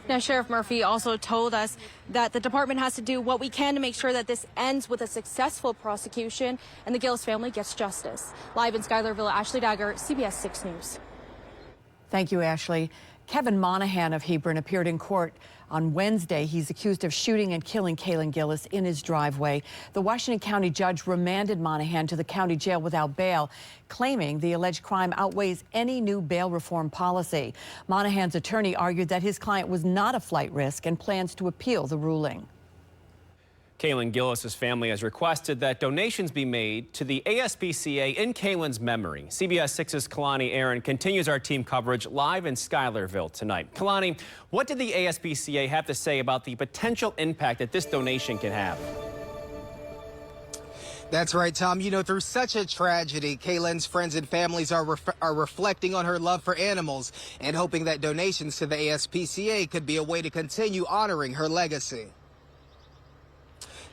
Speaker 1: Now, Sheriff Murphy also told us that the department has to do what we can to make sure that this ends with a successful prosecution and the Gillis family gets justice. Live in Schuylerville, Ashley Dagger, CBS 6 News.
Speaker 3: Thank you, Ashley. Kevin Monahan of Hebron appeared in court on Wednesday. He's accused of shooting and killing Kaylin Gillis in his driveway. The Washington County judge remanded Monahan to the county jail without bail, claiming the alleged crime outweighs any new bail reform policy. Monahan's attorney argued that his client was not a flight risk and plans to appeal the ruling.
Speaker 4: Kaylin Gillis' family has requested that donations be made to the ASPCA in Kaylin's memory. CBS 6's Kalani Aaron continues our team coverage live in Schuylerville tonight. Kalani, what did the ASPCA have to say about the potential impact that this donation can have?
Speaker 23: That's right, Tom. You know, through such a tragedy, Kaylin's friends and families are reflecting on her love for animals and hoping that donations to the ASPCA could be a way to continue honoring her legacy.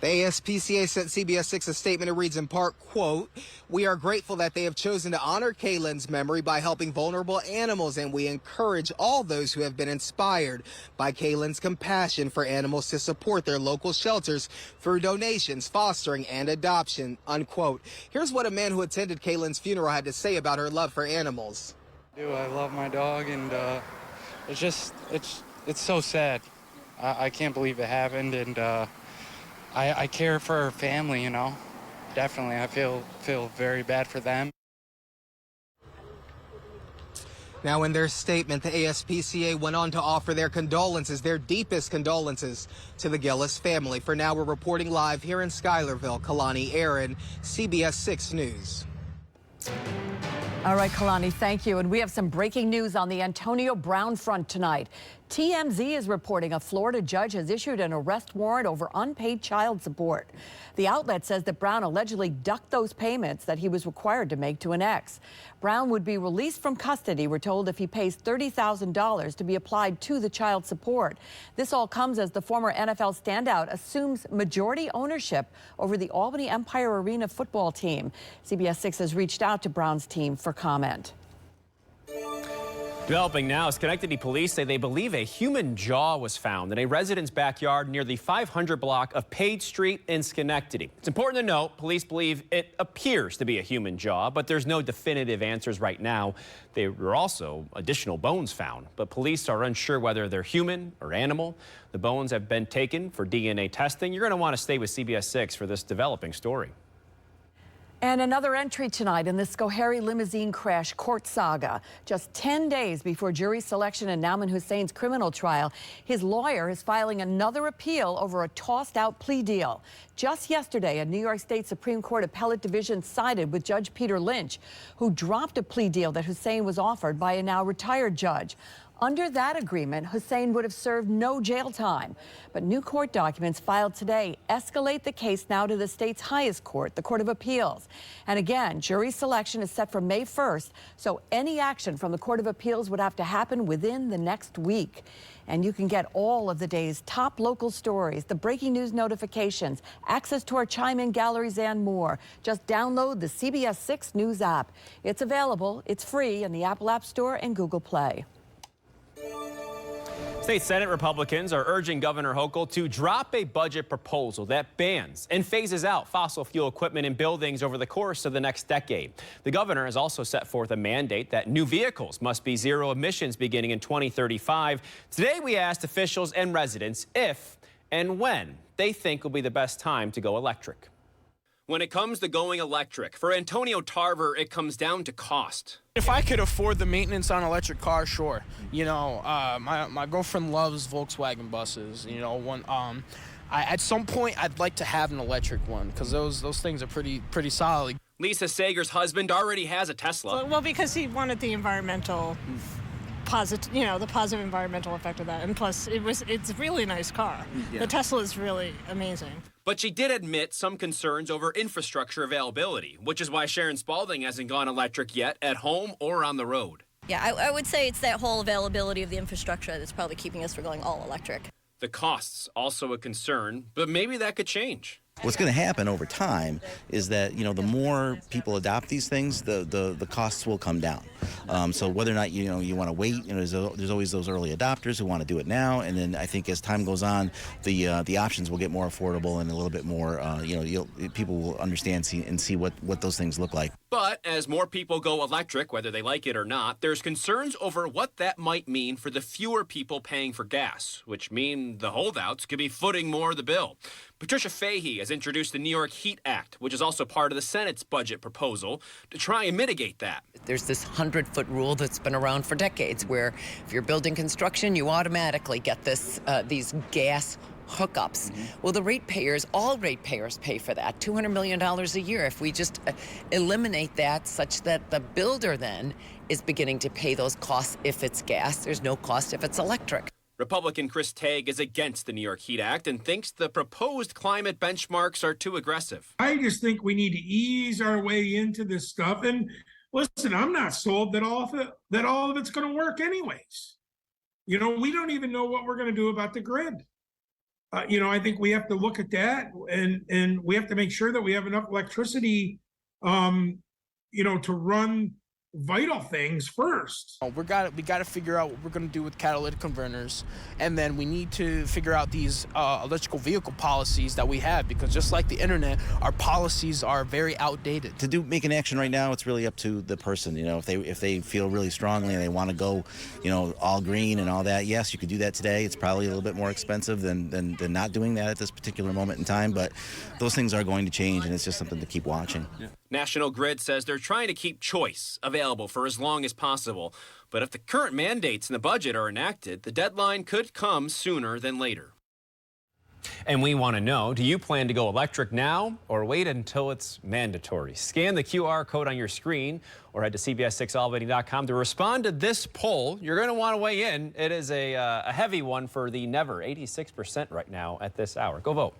Speaker 23: The ASPCA sent CBS 6 a statement. It reads in part, quote, "We are grateful that they have chosen to honor Kaylin's memory by helping vulnerable animals, and we encourage all those who have been inspired by Kaylin's compassion for animals to support their local shelters through donations, fostering, and adoption," unquote. Here's what a man who attended Kaylin's funeral had to say about her love for animals.
Speaker 25: I love my dog, and it's so sad. I can't believe it happened, and I care for her family, you know. Definitely, I feel very bad for them.
Speaker 23: Now, in their statement, the ASPCA went on to offer their condolences, their deepest condolences, to the Gillis family. For now, we're reporting live here in Schuylerville. Kalani Aaron, CBS 6 News.
Speaker 3: All right, Kalani, thank you. And we have some breaking news on the Antonio Brown front tonight. TMZ is reporting a Florida judge has issued an arrest warrant over unpaid child support. The outlet says that Brown allegedly ducked those payments that he was required to make to an ex. Brown would be released from custody, we're told, if he pays $30,000 to be applied to the child support. This all comes as the former NFL standout assumes majority ownership over the Albany Empire Arena football team. CBS 6 has reached out to Brown's team for comment.
Speaker 4: Developing now, Schenectady police say they believe a human jaw was found in a resident's backyard near the 500 block of Page Street in Schenectady. It's important to note, police believe it appears to be a human jaw, but there's no definitive answers right now. There were also additional bones found, but police are unsure whether they're human or animal. The bones have been taken for DNA testing. You're going to want to stay with CBS 6 for this developing story.
Speaker 3: And another entry tonight in the Schoharie limousine crash court saga. Just 10 days before jury selection in Nauman Hussein's criminal trial, his lawyer is filing another appeal over a tossed-out plea deal. Just yesterday, a New York State Supreme Court Appellate Division sided with Judge Peter Lynch, who dropped a plea deal that Hussein was offered by a now retired judge. Under that agreement, Hussein would have served no jail time. But new court documents filed today escalate the case now to the state's highest court, the Court of Appeals. And again, jury selection is set for May 1st, so any action from the Court of Appeals would have to happen within the next week. And you can get all of the day's top local stories, the breaking news notifications, access to our Chime-In galleries, and more. Just download the CBS 6 News app. It's available, it's free in the Apple App Store and Google Play.
Speaker 4: State Senate Republicans are urging Governor Hochul to drop a budget proposal that bans and phases out fossil fuel equipment in buildings over the course of the next decade. The governor has also set forth a mandate that new vehicles must be zero emissions beginning in 2035. Today, we asked officials and residents if and when they think will be the best time to go electric. When it comes to going electric, for Antonio Tarver, it comes down to cost.
Speaker 6: If I could afford the maintenance on electric cars, sure. You know, my girlfriend loves Volkswagen buses. You know, at some point I'd like to have an electric one because those things are pretty solid.
Speaker 4: Lisa Sager's husband already has a Tesla.
Speaker 8: Well, because he wanted the environmental positive, you know, the positive environmental effect of that, and plus it's a really nice car. Yeah. The Tesla is really amazing.
Speaker 4: But she did admit some concerns over infrastructure availability, which is why Sharon Spalding hasn't gone electric yet at home or on the road.
Speaker 9: Yeah, I would say it's that whole availability of the infrastructure that's probably keeping us from going all electric.
Speaker 4: The costs also a concern, but maybe that could change.
Speaker 10: What's going to happen over time is that, you know, the more people adopt these things, the costs will come down. So whether or not, you know, you want to wait, you know, there's always those early adopters who want to do it now. And then I think as time goes on, the options will get more affordable and a little bit more, you know, people will understand and see what those things look like.
Speaker 4: But as more people go electric, whether they like it or not, there's concerns over what that might mean for the fewer people paying for gas, which mean the holdouts could be footing more of the bill. Patricia Fahey has introduced the New York Heat Act, which is also part of the Senate's budget proposal, to try and mitigate that.
Speaker 24: There's this 100-foot rule that's been around for decades, where if you're building construction, you automatically get these gas hookups. Well, the ratepayers, all ratepayers pay for that, $200 million a year. If we just eliminate that such that the builder then is beginning to pay those costs if it's gas, there's no cost if it's electric.
Speaker 4: Republican Chris Tague is against the New York Heat Act and thinks the proposed climate benchmarks are too aggressive.
Speaker 26: I just think we need to ease our way into this stuff. And listen, I'm not sold that all of it's going to work anyways. You know, we don't even know what we're going to do about the grid. You know, I think we have to look at that, and we have to make sure that we have enough electricity, you know, to run vital things first.
Speaker 6: We got to figure out what we're going to do with catalytic converters, and then we need to figure out these electrical vehicle policies that we have, because just like the internet, our policies are very outdated.
Speaker 10: To make an action right now, it's really up to the person. You know, if they feel really strongly and they want to go, you know, all green and all that, yes, you could do that today. It's probably a little bit more expensive than not doing that at this particular moment in time, but those things are going to change, and it's just something to keep watching.
Speaker 4: Yeah. National Grid says they're trying to keep choice available for as long as possible. But if the current mandates in the budget are enacted, the deadline could come sooner than later. And we want to know, do you plan to go electric now or wait until it's mandatory? Scan the QR code on your screen or head to CBS6Albany.com to respond to this poll. You're going to want to weigh in. It is a heavy one for the never, 86% right now at this hour. Go vote.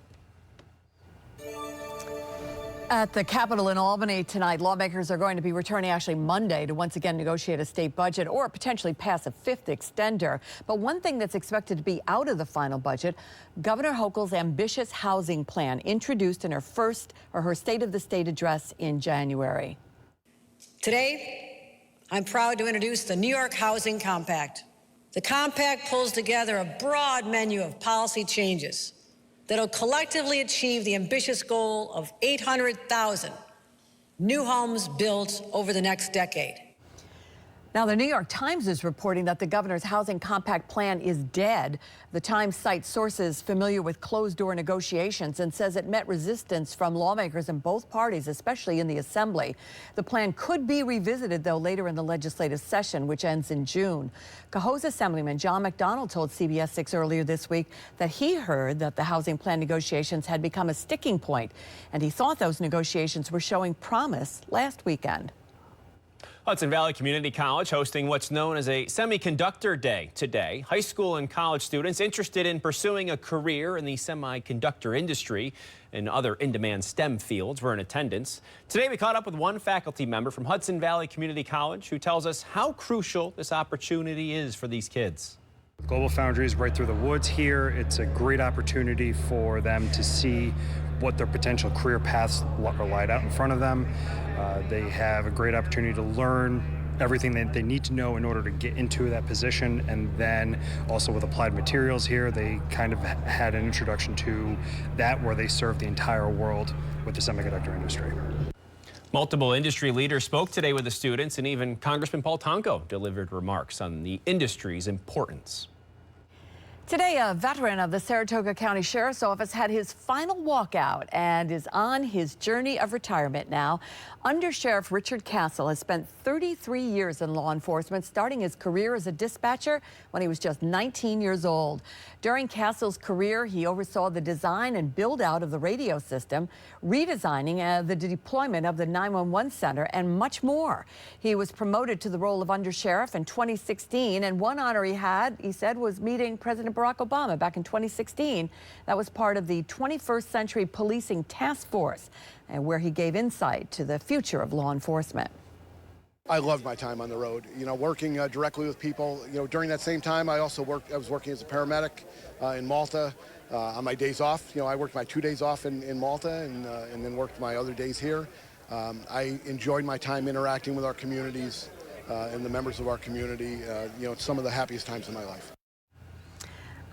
Speaker 3: At the Capitol in Albany tonight, lawmakers are going to be returning actually Monday to once again negotiate a state budget or potentially pass a fifth extender. But one thing that's expected to be out of the final budget, Governor Hochul's ambitious housing plan introduced in her State of the State address in January.
Speaker 27: Today, I'm proud to introduce the New York Housing Compact. The compact pulls together a broad menu of policy changes that'll collectively achieve the ambitious goal of 800,000 new homes built over the next decade.
Speaker 3: Now, the New York Times is reporting that the governor's housing compact plan is dead. The Times cites sources familiar with closed-door negotiations and says it met resistance from lawmakers in both parties, especially in the Assembly. The plan could be revisited, though, later in the legislative session, which ends in June. Cohoes Assemblyman John McDonald told CBS 6 earlier this week that he heard that the housing plan negotiations had become a sticking point, and he thought those negotiations were showing promise last weekend.
Speaker 4: Hudson Valley Community College hosting what's known as a Semiconductor Day today. High school and college students interested in pursuing a career in the semiconductor industry and other in-demand STEM fields were in attendance. Today we caught up with one faculty member from Hudson Valley Community College who tells us how crucial this opportunity is for these kids.
Speaker 2: GlobalFoundries is right through the woods here. It's a great opportunity for them to see what their potential career paths are laid out in front of them. They have a great opportunity to learn everything that they need to know in order to get into that position, and then also with applied materials here, they kind of had an introduction to that where they serve the entire world with the semiconductor industry.
Speaker 4: Multiple industry leaders spoke today with the students, and even Congressman Paul Tonko delivered remarks on the industry's importance.
Speaker 3: Today, a veteran of the Saratoga County Sheriff's Office had his final walkout and is on his journey of retirement now. Under Sheriff Richard Castle has spent 33 years in law enforcement, starting his career as a dispatcher when he was just 19 years old. During Castle's career, he oversaw the design and build out of the radio system, redesigning the deployment of the 911 center, and much more. He was promoted to the role of undersheriff in 2016, and one honor he had, he said, was meeting President Barack Obama back in 2016. That was part of the 21st Century Policing Task Force, and where he gave insight to the future of law enforcement.
Speaker 11: I loved my time on the road, working directly with people. During that same time, I was working as a paramedic in Malta on my days off. I worked my 2 days off in Malta and then worked my other days here. I enjoyed my time interacting with our communities and the members of our community. It's some of the happiest times of my life.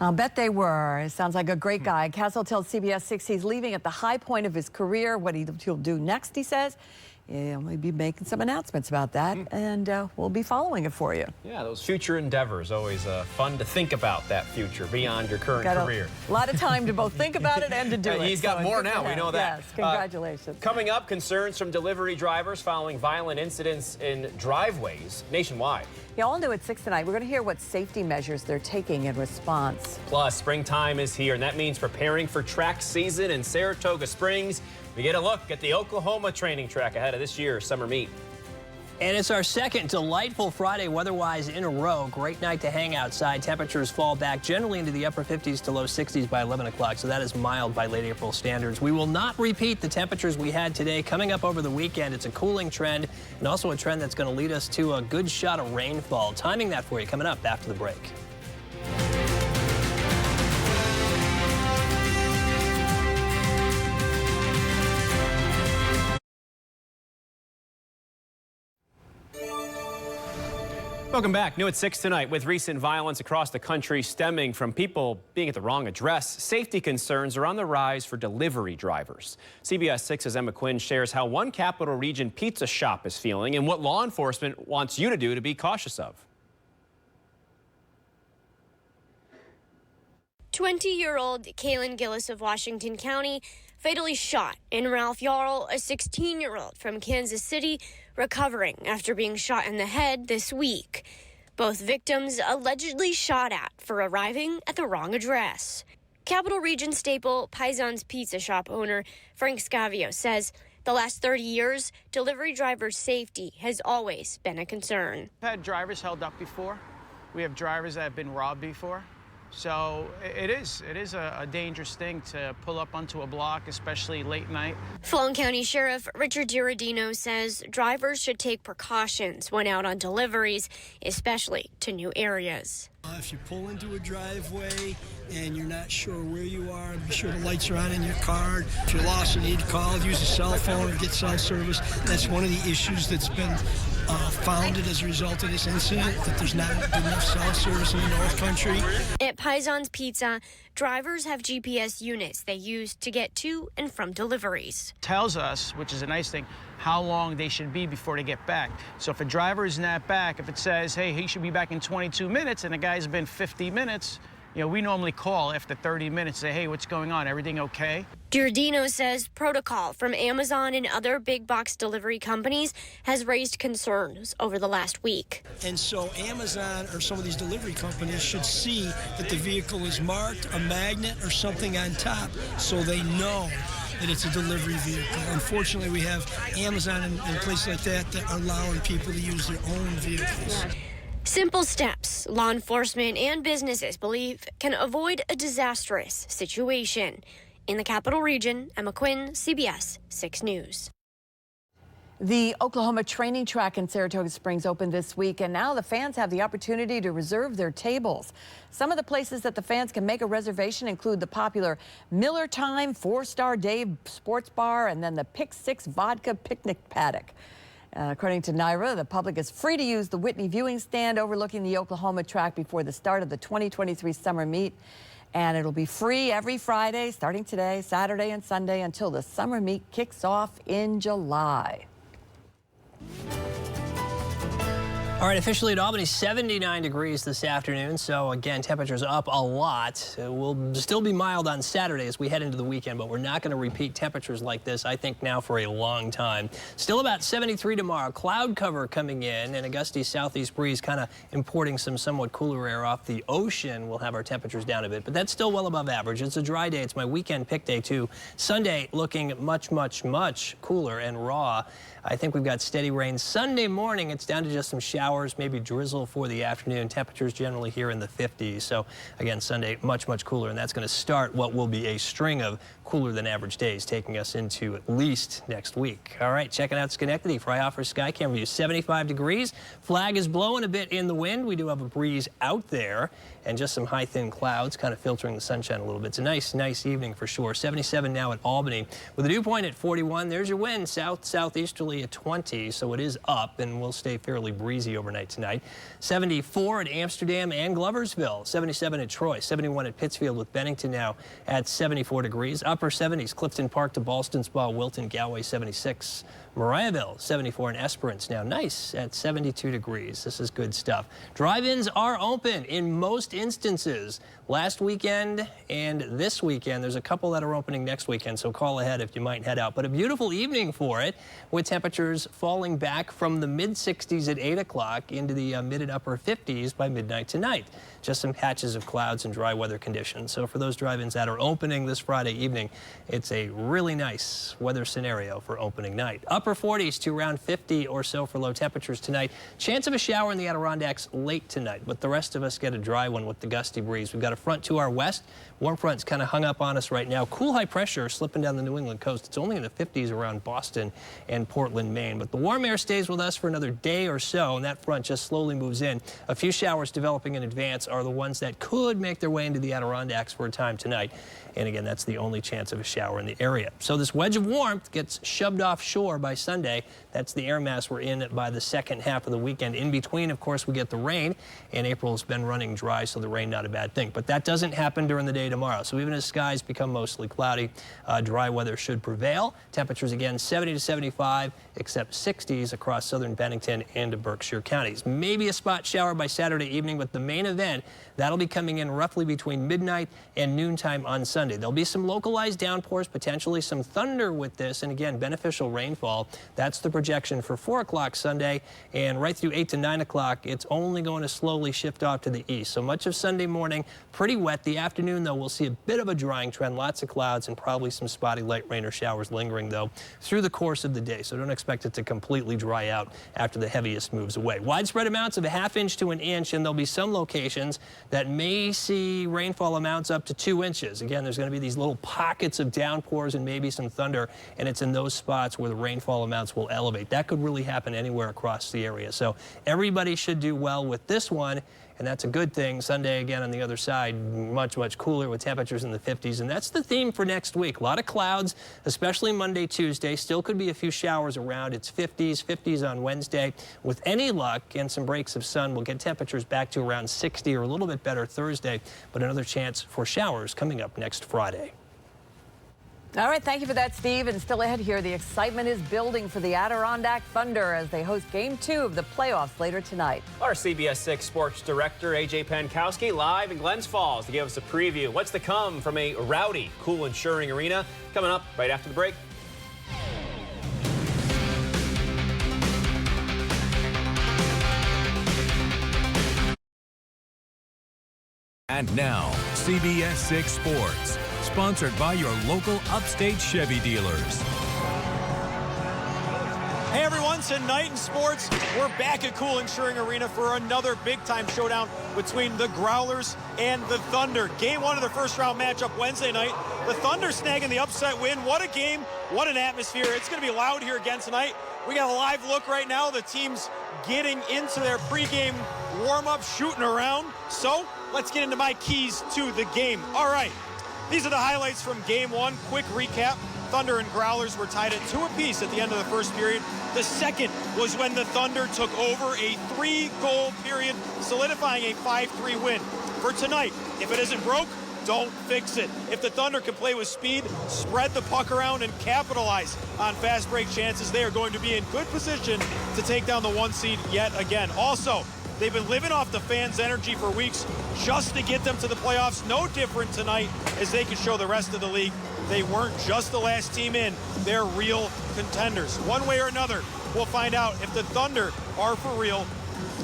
Speaker 3: I'll bet they were. Sounds like a great guy. Castle tells CBS 6 he's leaving at the high point of his career. What he'll do next, he says, he'll be making some announcements about that, and we'll be following it for you.
Speaker 4: Yeah, those future endeavors, always fun to think about that future beyond your current career.
Speaker 3: A lot of time to both think about it and to do it.
Speaker 4: He's got more now, we know that.
Speaker 3: Yes, congratulations.
Speaker 4: Coming up, concerns from delivery drivers following violent incidents in driveways nationwide.
Speaker 3: You all new at 6 tonight. We're going to hear what safety measures they're taking in response.
Speaker 4: Plus, springtime is here, and that means preparing for track season in Saratoga Springs. We get a look at the Oklahoma training track ahead of this year's summer meet.
Speaker 17: And it's our second delightful Friday weather-wise in a row. Great night to hang outside. Temperatures fall back generally into the upper 50s to low 60s by 11 o'clock, so that is mild by late April standards. We will not repeat the temperatures we had today. Coming up over the weekend, it's a cooling trend and also a trend that's going to lead us to a good shot of rainfall. Timing that for you coming up after the break.
Speaker 4: Welcome back. New at 6 tonight. With recent violence across the country stemming from people being at the wrong address, safety concerns are on the rise for delivery drivers. CBS 6's Emma Quinn shares how one Capital Region pizza shop is feeling and what law enforcement wants you to do to be cautious of.
Speaker 13: 20-year-old Kaylin Gillis of Washington County fatally shot, and Ralph Yarl, a 16-year-old from Kansas City, recovering after being shot in the head this week. Both victims allegedly shot at for arriving at the wrong address. Capital Region staple Paisans Pizza Shop owner Frank Scavio says the last 30 years, delivery drivers' safety has always been a concern.
Speaker 6: We've had drivers held up before. We have drivers that have been robbed before. So it is a dangerous thing to pull up onto a block, especially late night.
Speaker 13: Flown County Sheriff Richard Giordino says drivers should take precautions when out on deliveries, especially to new areas.
Speaker 14: If you pull into a driveway and you're not sure where you are, be sure the lights are on in your car. If you're lost and need to call, use a cell phone or get cell service. That's one of the issues that's been founded as a result of this incident, that there's not enough cell service in the North Country.
Speaker 13: At Paisans Pizza, drivers have GPS units they use to get to and from deliveries.
Speaker 6: Tells us, which is a nice thing, how long they should be before they get back. So if a driver is not back, if it says, hey, he should be back in 22 minutes and the guy's been 50 minutes, we normally call after 30 minutes, say, hey, what's going on? Everything okay?
Speaker 13: Giordino says protocol from Amazon and other big box delivery companies has raised concerns over the last week.
Speaker 14: And so Amazon or some of these delivery companies should see that the vehicle is marked, a magnet or something on top, so they know that it's a delivery vehicle. Unfortunately, we have Amazon and places like that that are allowing people to use their own vehicles.
Speaker 13: Simple steps law enforcement and businesses believe can avoid a disastrous situation. In the Capital Region, Emma Quinn, CBS 6 News.
Speaker 3: The Oklahoma training track in Saratoga Springs opened this week, and now the fans have the opportunity to reserve their tables. Some of the places that the fans can make a reservation include the popular Miller Time 4-Star Dave Sports Bar and then the Pick 6 Vodka Picnic Paddock. According to NYRA, the public is free to use the Whitney viewing stand overlooking the Oklahoma track before the start of the 2023 summer meet. And it'll be free every Friday, starting today, Saturday and Sunday, until the summer meet kicks off in July.
Speaker 17: All right, officially at Albany, 79 degrees this afternoon. So again, temperatures up a lot. It will still be mild on Saturday as we head into the weekend, but we're not going to repeat temperatures like this, I think, now for a long time. Still about 73 tomorrow. Cloud cover coming in and a gusty southeast breeze kind of importing some somewhat cooler air off the ocean. We'll have our temperatures down a bit, but that's still well above average. It's a dry day. It's my weekend pick day, too. Sunday looking much, much, much cooler and raw. I think we've got steady rain. Sunday morning, it's down to just some showers, maybe drizzle for the afternoon. Temperatures generally here in the 50s. So again, Sunday much, much cooler, and that's going to start what will be a string of cooler than average days, taking us into at least next week. All right, checking out Schenectady. Fryhofer Sky Camera View, 75 degrees. Flag is blowing a bit in the wind. We do have a breeze out there and just some high, thin clouds kind of filtering the sunshine a little bit. It's a nice, nice evening for sure. 77 now at Albany with a dew point at 41. There's your wind, southeasterly at 20, so it is up and will stay fairly breezy overnight tonight. 74 at Amsterdam and Gloversville. 77 at Troy. 71 at Pittsfield with Bennington now at 74 degrees. Upper 70s, Clifton Park to Ballston Spa, Wilton, Galway 76. Mariahville 74 and Esperance now nice at 72 degrees. This is good stuff. Drive-ins are open in most instances. Last weekend and this weekend, there's a couple that are opening next weekend, so call ahead if you might head out. But a beautiful evening for it, with temperatures falling back from the mid-60s at 8 o'clock into the mid and upper 50s by midnight tonight. Just some patches of clouds and dry weather conditions. So for those drive-ins that are opening this Friday evening, it's a really nice weather scenario for opening night. Upper 40s to around 50 or so for low temperatures tonight. Chance of a shower in the Adirondacks late tonight, but the rest of us get a dry one with the gusty breeze. We've got a front to our west. Warm front's kind of hung up on us right now. Cool high pressure slipping down the New England coast. It's only in the 50s around Boston and Portland, Maine. But the warm air stays with us for another day or so, and that front just slowly moves in. A few showers developing in advance are the ones that could make their way into the Adirondacks for a time tonight. And again, that's the only chance of a shower in the area. So this wedge of warmth gets shoved offshore by Sunday. That's the air mass we're in by the second half of the weekend. In between, of course, we get the rain, and April's been running dry, so the rain not a bad thing. But that doesn't happen during the day tomorrow. So even as skies become mostly cloudy, dry weather should prevail. Temperatures again 70 to 75, except 60s across southern Bennington and Berkshire counties. Maybe a spot shower by Saturday evening, but the main event, that'll be coming in roughly between midnight and noontime on Sunday. There'll be some localized downpours, potentially some thunder with this, and again, beneficial rainfall. That's the projection for 4 o'clock Sunday, and right through 8 to 9 o'clock, it's only going to slowly shift off to the east. So much of Sunday morning, pretty wet. The afternoon, though, we'll see a bit of a drying trend, lots of clouds, and probably some spotty light rain or showers lingering, though, through the course of the day. So don't expect it to completely dry out after the heaviest moves away. Widespread amounts of a ½ inch to 1 inch, and there'll be some locations that may see rainfall amounts up to 2 inches. Again, there's going to be these little pockets of downpours and maybe some thunder, and it's in those spots where the rainfall amounts will elevate. That could really happen anywhere across the area. So everybody should do well with this one, and that's a good thing. Sunday, again, on the other side, much, much cooler with temperatures in the 50s, and that's the theme for next week. A lot of clouds, especially Monday, Tuesday. Still could be a few showers around. It's 50s on Wednesday. With any luck and some breaks of sun, we'll get temperatures back to around 60 or a little bit better Thursday, but another chance for showers coming up next Friday.
Speaker 3: All right, thank you for that, Steve. And still ahead here, the excitement is building for the Adirondack Thunder as they host Game 2 of the playoffs later tonight.
Speaker 4: Our CBS 6 sports director, A.J. Pankowski, live in Glens Falls to give us a preview. What's to come from a rowdy Cool Insuring Arena? Coming up right after the break.
Speaker 7: And now, CBS 6 Sports. Sponsored by your local Upstate Chevy dealers.
Speaker 15: Hey everyone, tonight in sports, we're back at Cool Insuring Arena for another big-time showdown between the Growlers and the Thunder. Game 1 of their first-round matchup Wednesday night. The Thunder snagging the upset win. What a game, what an atmosphere. It's going to be loud here again tonight. We got a live look right now. The team's getting into their pregame warm-up, shooting around. So let's get into my keys to the game. All right, these are the highlights from Game 1. Quick recap. Thunder and Growlers were tied at 2 apiece at the end of the first period. The second was when the Thunder took over a 3-goal period, solidifying a 5-3 win. For tonight, if it isn't broke, don't fix it. If the Thunder can play with speed, spread the puck around, and capitalize on fast break chances, they are going to be in good position to take down the 1 seed yet again. Also, they've been living off the fans' energy for weeks just to get them to the playoffs. No different tonight as they can show the rest of the league they weren't just the last team in. They're real contenders. One way or another, we'll find out if the Thunder are for real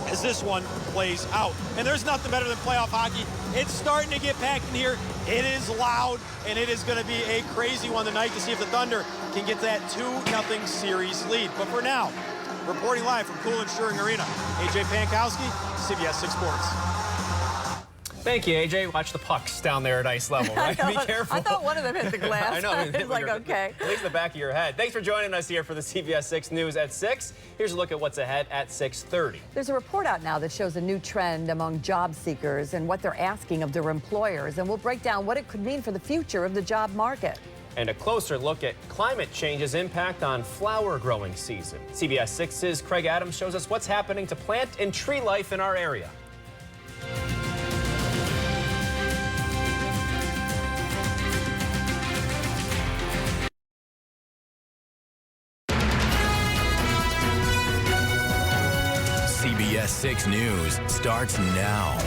Speaker 15: as this one plays out. And there's nothing better than playoff hockey. It's starting to get packed in here. It is loud, and it is going to be a crazy one tonight to see if the Thunder can get that 2-0 series lead. But for now, reporting live from Cool Insuring Arena, AJ Pankowski, CBS 6 Sports.
Speaker 4: Thank you, AJ. Watch the pucks down there at ice level, right? Be careful.
Speaker 3: I thought one of them hit the glass.
Speaker 4: I know.
Speaker 3: I was like, okay.
Speaker 4: At least the back of your head. Thanks for joining us here for the CBS 6 News at 6. Here's a look at what's ahead at 6:30.
Speaker 3: There's a report out now that shows a new trend among job seekers and what they're asking of their employers. And we'll break down what it could mean for the future of the job market.
Speaker 4: And a closer look at climate change's impact on flower growing season. CBS 6's Craig Adams shows us what's happening to plant and tree life in our area.
Speaker 7: CBS 6 News starts now.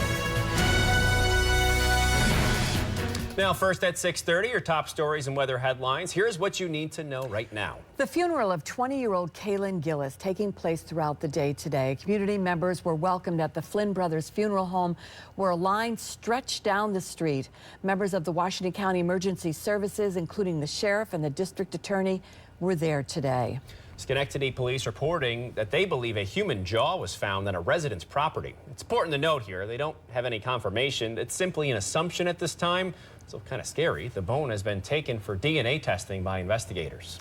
Speaker 4: Now, first at 6:30, your top stories and weather headlines. Here's what you need to know right now.
Speaker 3: The funeral of 20-year-old Kaylin Gillis taking place throughout the day today. Community members were welcomed at the Flynn Brothers Funeral Home, where a line stretched down the street. Members of the Washington County Emergency Services, including the sheriff and the district attorney, were there today.
Speaker 4: Schenectady police reporting that they believe a human jaw was found on a resident's property. It's important to note here, they don't have any confirmation. It's simply an assumption at this time. So kind of scary. The bone has been taken for DNA testing by investigators.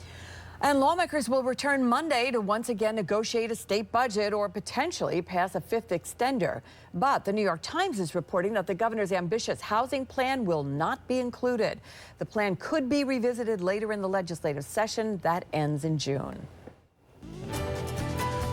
Speaker 3: And lawmakers will return Monday to once again negotiate a state budget or potentially pass a 5th extender. But the New York Times is reporting that the governor's ambitious housing plan will not be included. The plan could be revisited later in the legislative session that ends in June.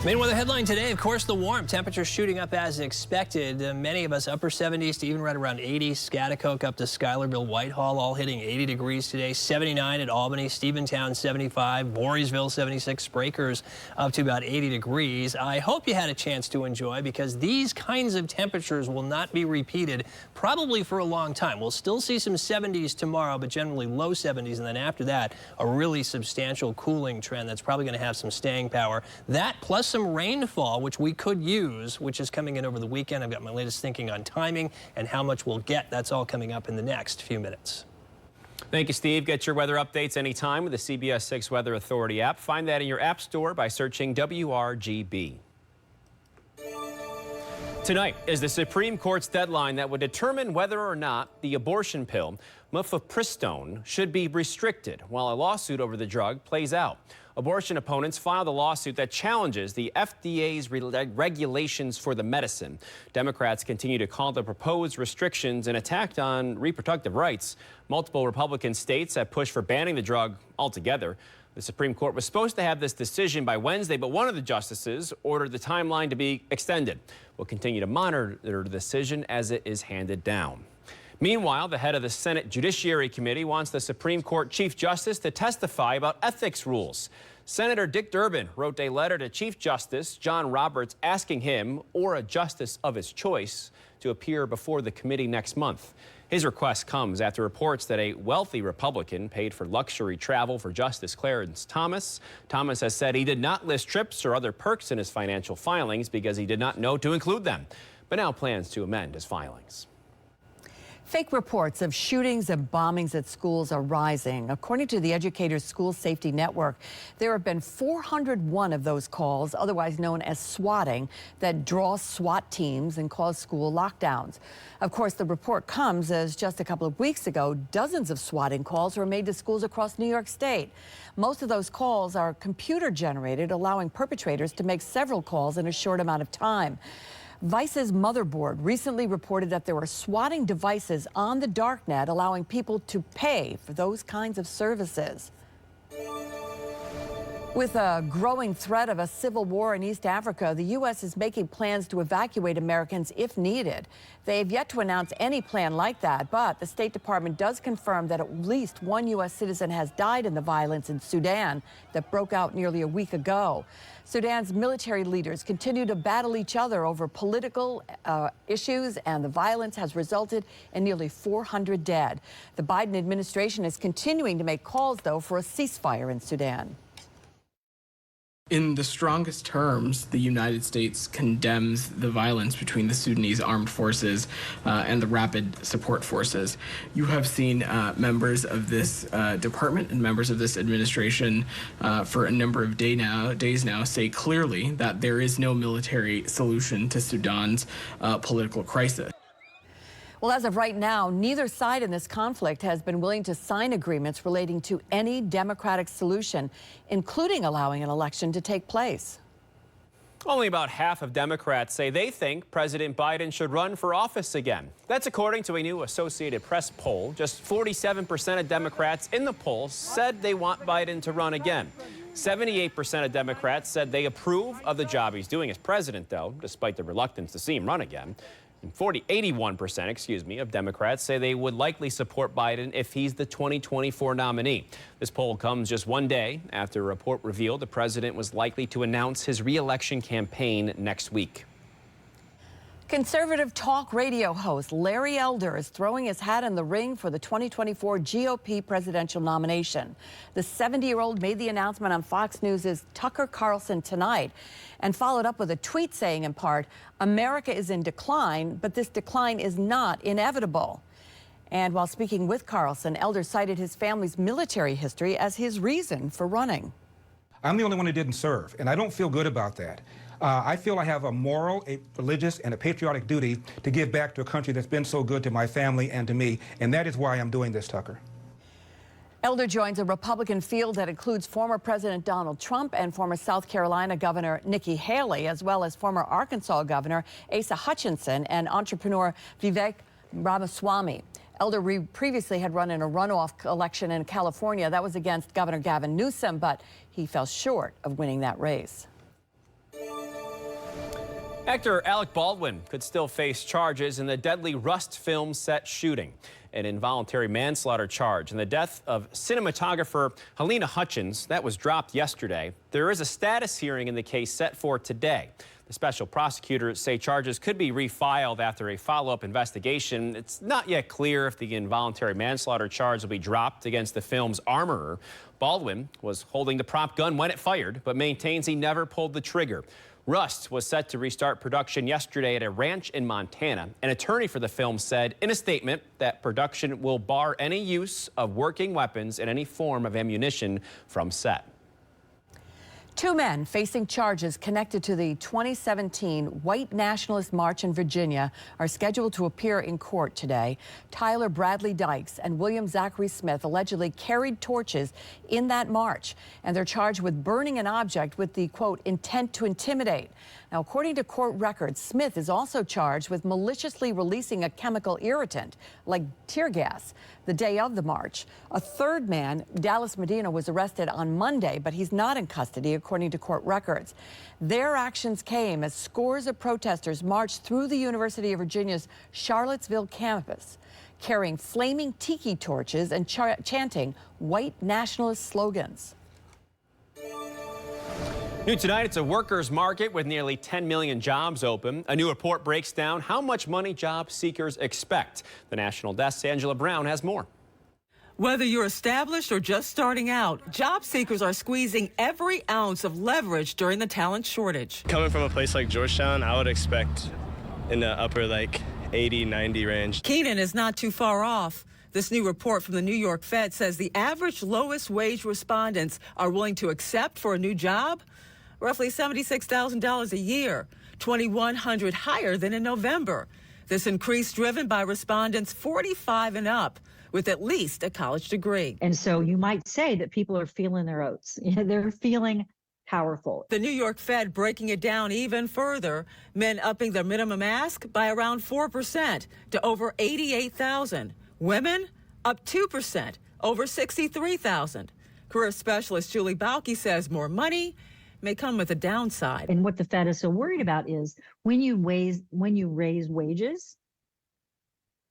Speaker 17: Main weather headline today, of course, the warm. Temperatures shooting up as expected. Many of us upper 70s to even right around 80. Schaghticoke up to Schuylerville, Whitehall, all hitting 80 degrees today. 79 at Albany, Stephentown 75, Voorheesville 76, Sprakers up to about 80 degrees. I hope you had a chance to enjoy because these kinds of temperatures will not be repeated probably for a long time. We'll still see some 70s tomorrow, but generally low 70s. And then after that, a really substantial cooling trend that's probably going to have some staying power. That plus some rainfall, which we could use, which is coming in over the weekend. I've got my latest thinking on timing and how much we'll get. That's all coming up in the next few minutes.
Speaker 4: Thank you, Steve. Get your weather updates anytime with the CBS 6 Weather Authority app. Find that in your app store by searching WRGB. Tonight is the Supreme Court's deadline that would determine whether or not the abortion pill, mifepristone, should be restricted while a lawsuit over the drug plays out. Abortion opponents filed a lawsuit that challenges the FDA's regulations for the medicine. Democrats continue to call the proposed restrictions an attack on reproductive rights. Multiple Republican states have pushed for banning the drug altogether. The Supreme Court was supposed to have this decision by Wednesday, but one of the justices ordered the timeline to be extended. We'll continue to monitor the decision as it is handed down. Meanwhile, the head of the Senate Judiciary Committee wants the Supreme Court Chief Justice to testify about ethics rules. Senator Dick Durbin wrote a letter to Chief Justice John Roberts asking him or a justice of his choice to appear before the committee next month. His request comes after reports that a wealthy Republican paid for luxury travel for Justice Clarence Thomas. Thomas has said he did not list trips or other perks in his financial filings because he did not know to include them, but now plans to amend his filings.
Speaker 3: Fake reports of shootings and bombings at schools are rising. According to the Educators School Safety Network, there have been 401 of those calls, otherwise known as swatting, that draw SWAT teams and cause school lockdowns. Of course, the report comes as just a couple of weeks ago, dozens of swatting calls were made to schools across New York State. Most of those calls are computer generated, allowing perpetrators to make several calls in a short amount of time. Vice's Motherboard recently reported that there were swatting devices on the darknet, allowing people to pay for those kinds of services. With a growing threat of a civil war in East Africa, the U.S. is making plans to evacuate Americans if needed. They have yet to announce any plan like that, but the State Department does confirm that at least one U.S. citizen has died in the violence in Sudan that broke out nearly a week ago. Sudan's military leaders continue to battle each other over political issues, and the violence has resulted in nearly 400 dead. The Biden administration is continuing to make calls, though, for a ceasefire in Sudan.
Speaker 5: In the strongest terms, the United States condemns the violence between the Sudanese armed forces and the Rapid Support Forces. You have seen members of this department and members of this administration for a number of days now say clearly that there is no military solution to Sudan's political crisis.
Speaker 3: Well, as of right now, neither side in this conflict has been willing to sign agreements relating to any democratic solution, including allowing an election to take place.
Speaker 4: Only about half of Democrats say they think President Biden should run for office again. That's according to a new Associated Press poll. Just 47% of Democrats in the poll said they want Biden to run again. 78% of Democrats said they approve of the job he's doing as president, though, despite the reluctance to see him run again. And 81% of Democrats say they would likely support Biden if he's the 2024 nominee. This poll comes just one day after a report revealed the president was likely to announce his re-election campaign next week.
Speaker 3: Conservative talk radio host Larry Elder is throwing his hat in the ring for the 2024 GOP presidential nomination. The 70-year-old made the announcement on Fox News' Tucker Carlson tonight and followed up with a tweet saying, in part, "America is in decline, but this decline is not inevitable." And while speaking with Carlson, Elder cited his family's military history as his reason for running.
Speaker 12: I'm the only one who didn't serve, and I don't feel good about that. I feel I have a moral, a religious, and a patriotic duty to give back to a country that's been so good to my family and to me, and that is why I'm doing this, Tucker.
Speaker 3: Elder joins a Republican field that includes former President Donald Trump and former South Carolina Governor Nikki Haley, as well as former Arkansas Governor Asa Hutchinson and entrepreneur Vivek Ramaswamy. Elder previously had run in a runoff election in California. That was against Governor Gavin Newsom, but he fell short of winning that race.
Speaker 4: Actor Alec Baldwin could still face charges in the deadly Rust film set shooting. An involuntary manslaughter charge in the death of cinematographer Helena Hutchins that was dropped yesterday. There is a status hearing in the case set for today. The special prosecutors say charges could be refiled after a follow-up investigation. It's not yet clear if the involuntary manslaughter charge will be dropped against the film's armorer. Baldwin was holding the prop gun when it fired, but maintains he never pulled the trigger. Rust was set to restart production yesterday at a ranch in Montana. An attorney for the film said in a statement that production will bar any use of working weapons and any form of ammunition from set.
Speaker 3: Two men facing charges connected to the 2017 White Nationalist March in Virginia are scheduled to appear in court today. Tyler Bradley Dykes and William Zachary Smith allegedly carried torches in that march, and they're charged with burning an object with the, quote, intent to intimidate. Now, according to court records, Smith is also charged with maliciously releasing a chemical irritant, like tear gas, the day of the march. A third man, Dallas Medina, was arrested on Monday, but he's not in custody, according to court records. Their actions came as scores of protesters marched through the University of Virginia's Charlottesville campus, carrying flaming tiki torches and chanting white nationalist slogans.
Speaker 4: New tonight, it's a workers' market with nearly 10 million jobs open. A new report breaks down how much money job seekers expect. The National Desk's Angela Brown has more.
Speaker 16: Whether you're established or just starting out, job seekers are squeezing every ounce of leverage during the talent shortage.
Speaker 18: Coming from a place like Georgetown, I would expect in the upper
Speaker 1: 80, 90 range.
Speaker 16: Keenan is not too far off. This new report from the New York Fed says the average lowest wage respondents are willing to accept for a new job roughly $76,000 a year, $2,100 higher than in November. This increase driven by respondents 45 and up with at least a college degree.
Speaker 18: And so you might say that people are feeling their oats. They're feeling powerful.
Speaker 16: The New York Fed breaking it down even further, men upping their minimum ask by around 4% to over 88,000. Women up 2%, over 63,000. Career specialist Julie Balke says more money may come with a downside.
Speaker 18: And what the Fed is so worried about is when you raise wages,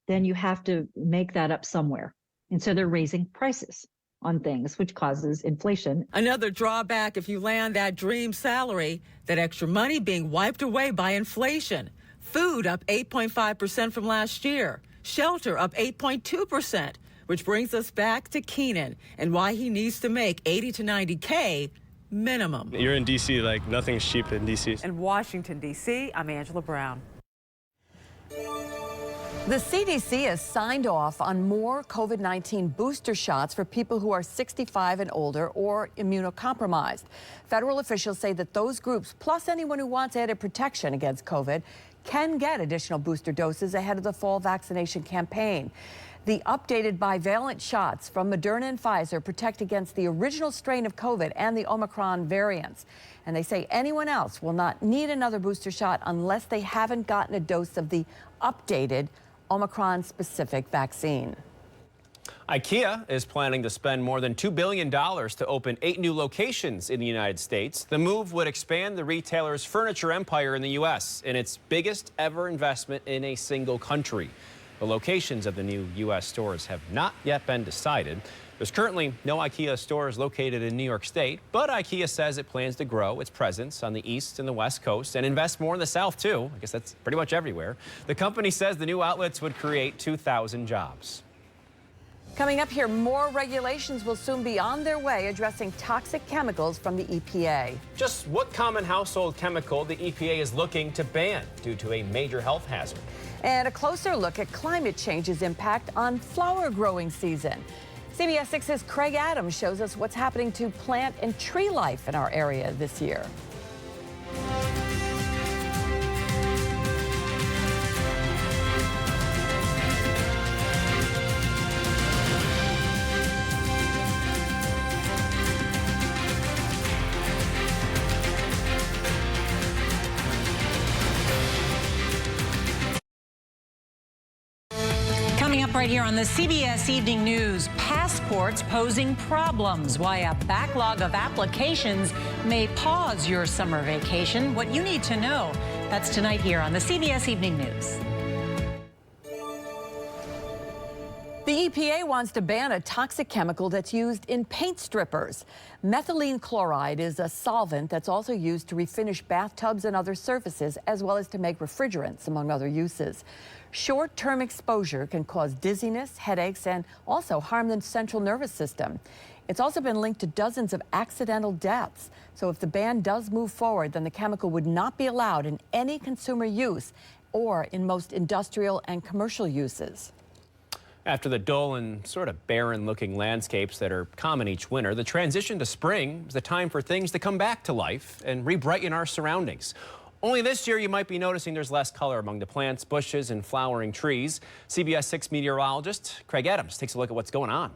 Speaker 18: then you have to make that up somewhere. And so they're raising prices on things, which causes inflation.
Speaker 16: Another drawback if you land that dream salary, that extra money being wiped away by inflation. Food up 8.5% from last year. Shelter up 8.2%, which brings us back to Keenan and why he needs to make 80 to 90K minimum.
Speaker 1: You're in D.C., like nothing's cheap in D.C.
Speaker 16: In Washington, D.C., I'm Angela Brown.
Speaker 3: The CDC has signed off on more COVID-19 booster shots for people who are 65 and older or immunocompromised. Federal officials say that those groups, plus anyone who wants added protection against COVID, can get additional booster doses ahead of the fall vaccination campaign. The updated bivalent shots from Moderna and Pfizer protect against the original strain of COVID and the Omicron variants. And they say anyone else will not need another booster shot unless they haven't gotten a dose of the updated Omicron-specific vaccine.
Speaker 4: IKEA is planning to spend more than $2 billion to open 8 new locations in the United States. The move would expand the retailer's furniture empire in the U.S. in its biggest ever investment in a single country. The locations of the new U.S. stores have not yet been decided. There's currently no IKEA stores located in New York State, but IKEA says it plans to grow its presence on the East and the West Coast and invest more in the South, too. I guess that's pretty much everywhere. The company says the new outlets would create 2,000 jobs.
Speaker 3: Coming up here, more regulations will soon be on their way addressing toxic chemicals from the EPA.
Speaker 4: Just what common household chemical the EPA is looking to ban due to a major health hazard.
Speaker 3: And a closer look at climate change's impact on flower growing season. CBS 6's Craig Adams shows us what's happening to plant and tree life in our area this year.
Speaker 27: Right here on the CBS Evening News, passports posing problems. Why a backlog of applications may pause your summer vacation. What you need to know. That's tonight here on the CBS Evening News.
Speaker 3: The EPA wants to ban a toxic chemical that's used in paint strippers. Methylene chloride is a solvent that's also used to refinish bathtubs and other surfaces, as well as to make refrigerants, among other uses. Short-term exposure can cause dizziness, headaches, and also harm the central nervous system. It's also been linked to dozens of accidental deaths. So if the ban does move forward, then the chemical would not be allowed in any consumer use or in most industrial and commercial uses.
Speaker 4: After the dull and sort of barren-looking landscapes that are common each winter, the transition to spring is the time for things to come back to life and re-brighten our surroundings. Only this year, you might be noticing there's less color among the plants, bushes, and flowering trees. CBS 6 meteorologist Craig Adams takes a look at what's going on.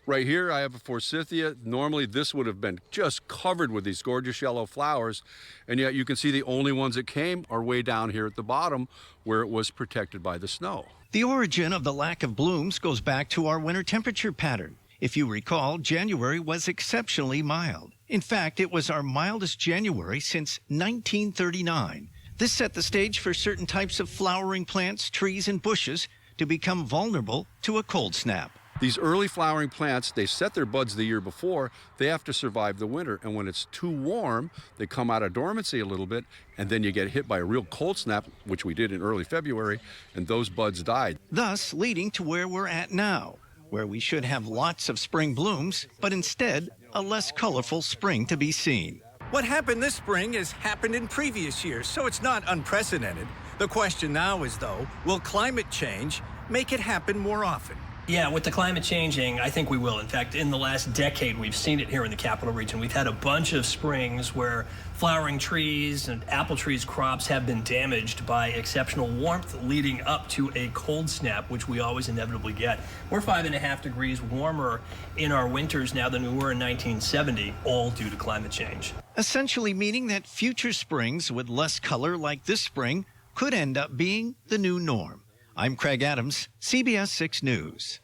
Speaker 19: Right here, I have a forsythia. Normally, this would have been just covered with these gorgeous yellow flowers, and yet you can see the only ones that came are way down here at the bottom where it was protected by the snow.
Speaker 20: The origin of the lack of blooms goes back to our winter temperature pattern. If you recall, January was exceptionally mild. In fact, it was our mildest January since 1939. This set the stage for certain types of flowering plants, trees, and bushes to become vulnerable to a cold snap.
Speaker 19: These early flowering plants, they set their buds the year before. They have to survive the winter, and when it's too warm, they come out of dormancy a little bit, and then you get hit by a real cold snap, which we did in early February, and those buds died.
Speaker 20: Thus leading to where we're at now, where we should have lots of spring blooms, but instead a less colorful spring to be seen.
Speaker 21: What happened this spring has happened in previous years, so it's not unprecedented.
Speaker 20: The question now is, though, will climate change make it happen more often?
Speaker 17: Yeah, with the climate changing, I think we will. In fact, in the last decade, we've seen it here in the capital region. We've had a bunch of springs where flowering trees and apple trees crops have been damaged by exceptional warmth leading up to a cold snap, which we always inevitably get. We're 5.5 degrees warmer in our winters now than we were in 1970, all due to climate change.
Speaker 20: Essentially meaning that future springs with less color like this spring could end up being the new norm. I'm Craig Adams, CBS 6 News.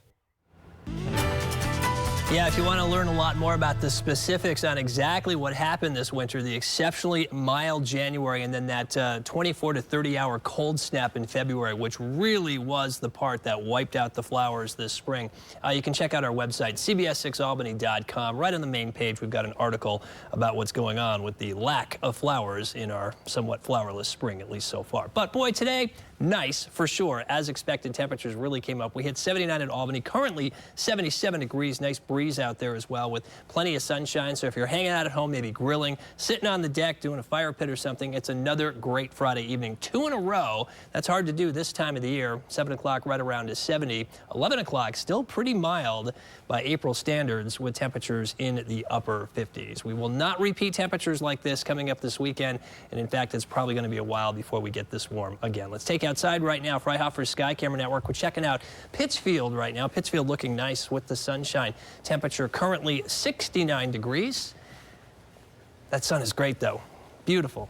Speaker 17: Yeah, if you want to learn a lot more about the specifics on exactly what happened this winter, the exceptionally mild January and then that 24 to 30-hour cold snap in February, which really was the part that wiped out the flowers this spring, you can check out our website, cbs6albany.com. Right on the main page, we've got an article about what's going on with the lack of flowers in our somewhat flowerless spring, at least so far. But boy, today, nice for sure. As expected, temperatures really came up. We hit 79 at Albany, currently 77 degrees. Nice breeze out there as well with plenty of sunshine. So if you're hanging out at home, maybe grilling, sitting on the deck, doing a fire pit or something, it's another great Friday evening. 2 in a row. That's hard to do this time of the year. 7 o'clock right around to 70. 11 o'clock still pretty mild by April standards with temperatures in the upper 50s. We will not repeat temperatures like this coming up this weekend. And in fact, it's probably going to be a while before we get this warm again. Let's take outside right now. Freihoffer's Sky Camera Network. We're checking out Pittsfield right now. Pittsfield looking nice with the sunshine. Temperature currently 69 degrees. That sun is great though. Beautiful.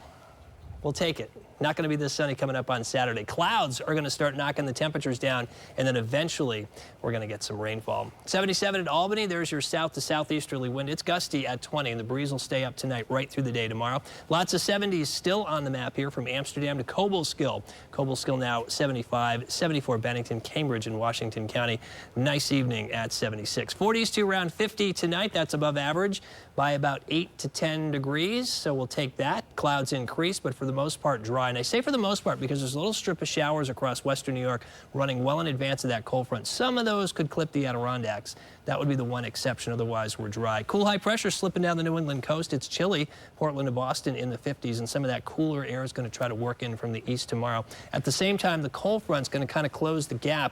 Speaker 17: We'll take it. Not going to be this sunny coming up on Saturday. Clouds are going to start knocking the temperatures down, and then eventually we're going to get some rainfall. 77 at Albany. There's your south to southeasterly wind. It's gusty at 20, and the breeze will stay up tonight right through the day tomorrow. Lots of 70s still on the map here from Amsterdam to Cobleskill. Cobleskill now 75, 74 Bennington, Cambridge, and Washington County. Nice evening at 76. 40s to around 50 tonight. That's above average by about 8 to 10 degrees, so we'll take that. Clouds increase, but for the most part dry. And I say for the most part because there's a little strip of showers across western New York running well in advance of that cold front. Some of those could clip the Adirondacks. That would be the one exception. Otherwise, we're dry. Cool high pressure slipping down the New England coast. It's chilly. Portland to Boston in the 50s, and some of that cooler air is going to try to work in from the east tomorrow. At the same time, the cold front's going to kind of close the gap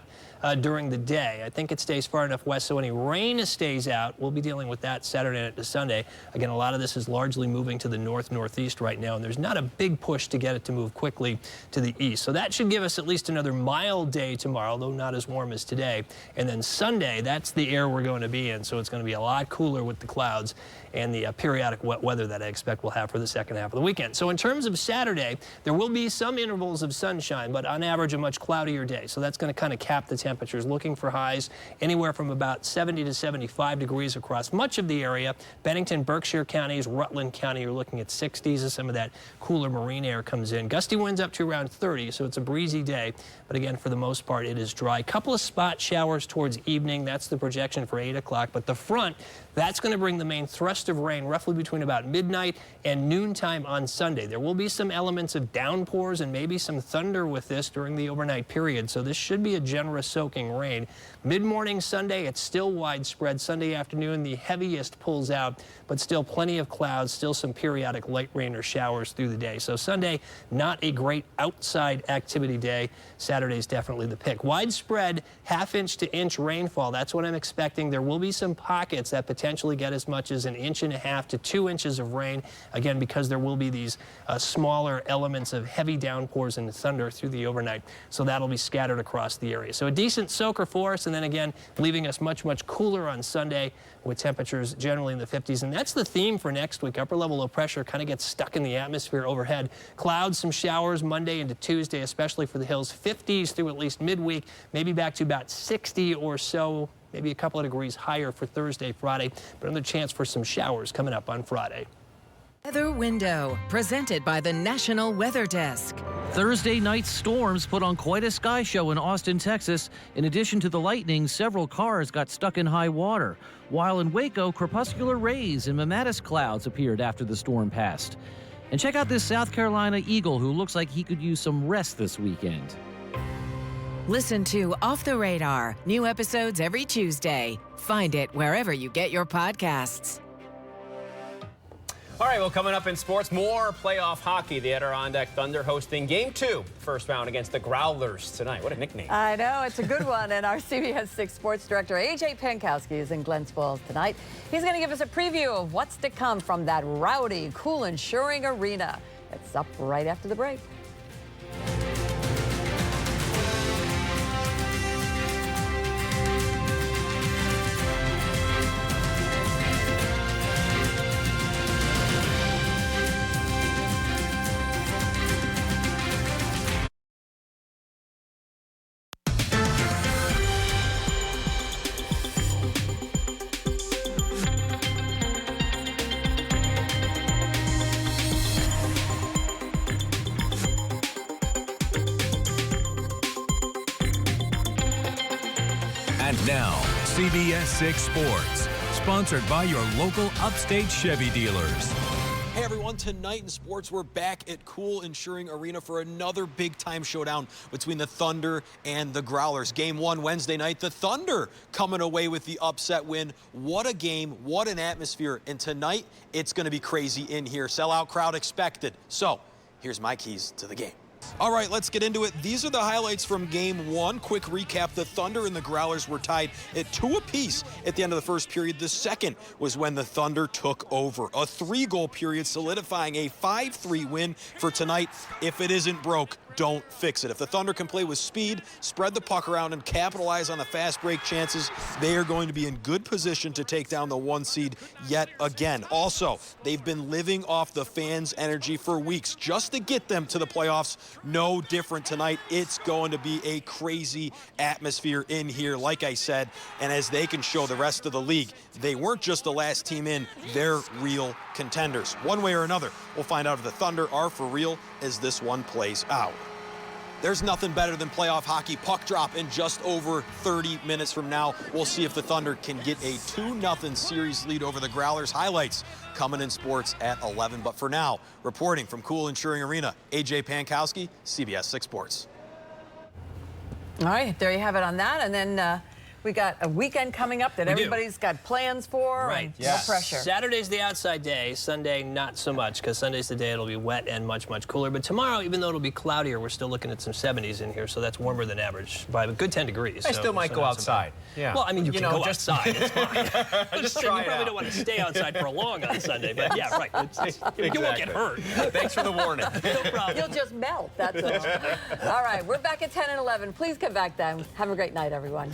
Speaker 17: during the day. I think it stays far enough west, so any rain stays out. We'll be dealing with that Saturday night to Sunday. Again, a lot of this is largely moving to the north-northeast right now, and there's not a big push to get it to move quickly to the east. So that should give us at least another mild day tomorrow, though not as warm as today. And then Sunday, that's the air we're going to be in, so it's going to be a lot cooler with the clouds and the periodic wet weather that I expect we'll have for the second half of the weekend. So in terms of Saturday, there will be some intervals of sunshine, but on average a much cloudier day. So that's going to kind of cap the temperatures, looking for highs anywhere from about 70 to 75 degrees across much of the area. Bennington, Berkshire counties, Rutland County, you're looking at 60s as some of that cooler marine air comes in. Gusty winds up to around 30, so it's a breezy day. But again, for the most part, it is dry. Couple of spot showers towards evening. That's the projection for 8 o'clock. But the front, that's going to bring the main thrust of rain roughly between about midnight and noontime on Sunday. There will be some elements of downpours and maybe some thunder with this during the overnight period. So this should be a generous soaking rain. Mid-morning Sunday, it's still widespread. Sunday afternoon, the heaviest pulls out, but still plenty of clouds, still some periodic light rain or showers through the day. So Sunday, not a great outside activity day. Saturday's definitely the pick. Widespread half-inch to inch rainfall. That's what I'm expecting. There will be some pockets that potentially get as much as 1.5 to 2 inches of rain. Again, because there will be these smaller elements of heavy downpours and thunder through the overnight. So that'll be scattered across the area. So a decent soaker for us, and then again, leaving us much, much cooler on Sunday with temperatures generally in the 50s. And that's the theme for next week. Upper level of pressure kind of gets stuck in the atmosphere overhead. Clouds, some showers Monday into Tuesday, especially for the hills. 50s through at least midweek, maybe back to about 60 or so, maybe a couple of degrees higher for Thursday, Friday, but another chance for some showers coming up on Friday.
Speaker 8: Weather Window, presented by the National Weather Desk.
Speaker 9: Thursday night storms put on quite a sky show in Austin, Texas. In addition to the lightning, several cars got stuck in high water. While in Waco, crepuscular rays and mammatus clouds appeared after the storm passed. And check out this South Carolina Eagle who looks like he could use some rest this weekend.
Speaker 8: Listen to Off the Radar, new episodes every Tuesday. Find it wherever you get your podcasts.
Speaker 4: All right, well, coming up in sports, more playoff hockey. The Adirondack Thunder hosting Game 2, first round against the Growlers tonight. What a nickname.
Speaker 3: I know, it's a good one. And our CBS 6 sports director, A.J. Pankowski, is in Glens Falls tonight. He's going to give us a preview of what's to come from that rowdy, cool insuring arena. It's up right after the break.
Speaker 7: And now, CBS 6 Sports, sponsored by your local upstate Chevy dealers.
Speaker 15: Hey everyone, tonight in sports, we're back at Cool Insuring Arena for another big-time showdown between the Thunder and the Growlers. Game 1 Wednesday night, the Thunder coming away with the upset win. What a game, what an atmosphere, and tonight it's going to be crazy in here. Sellout crowd expected. So, here's my keys to the game. All right, let's get into it. These are the highlights from Game 1. Quick recap, the Thunder and the Growlers were tied at 2 apiece at the end of the first period. The second was when the Thunder took over. A 3-goal period solidifying a 5-3 win for tonight. If it isn't broke, don't fix it. If the Thunder can play with speed, spread the puck around, and capitalize on the fast break chances, they are going to be in good position to take down the 1 seed yet again. Also, they've been living off the fans' energy for weeks just to get them to the playoffs. No different tonight. It's going to be a crazy atmosphere in here, like I said, and as they can show the rest of the league, they weren't just the last team in, they're real contenders. One way or another, we'll find out if the Thunder are for real as this one plays out. There's nothing better than playoff hockey. Puck drop in just over 30 minutes from now. We'll see if the Thunder can get a 2-0 series lead over the Growlers. Highlights coming in sports at 11. But for now, reporting from Cool Insuring Arena, A.J. Pankowski, CBS 6 Sports.
Speaker 3: All right, there you have it on that. And then we got a weekend coming up that everybody's got plans for.
Speaker 17: Right.
Speaker 3: No pressure.
Speaker 17: Saturday's the outside day. Sunday, not so much, because Sunday's the day it'll be wet and much, much cooler. But tomorrow, even though it'll be cloudier, we're still looking at some 70s in here, so that's warmer than average by a good 10 degrees.
Speaker 4: I still might go outside.
Speaker 17: Yeah. Well, I mean, you can go outside. It's fine.
Speaker 4: Just
Speaker 17: saying,
Speaker 4: try
Speaker 17: you
Speaker 4: it
Speaker 17: probably
Speaker 4: out.
Speaker 17: don't want to stay outside for long on Sunday, but yeah, right. You won't get hurt.
Speaker 4: Thanks for the warning.
Speaker 17: No problem.
Speaker 3: You'll just melt, that's all. All right, we're back at 10 and 11. Please come back then. Have a great night, everyone.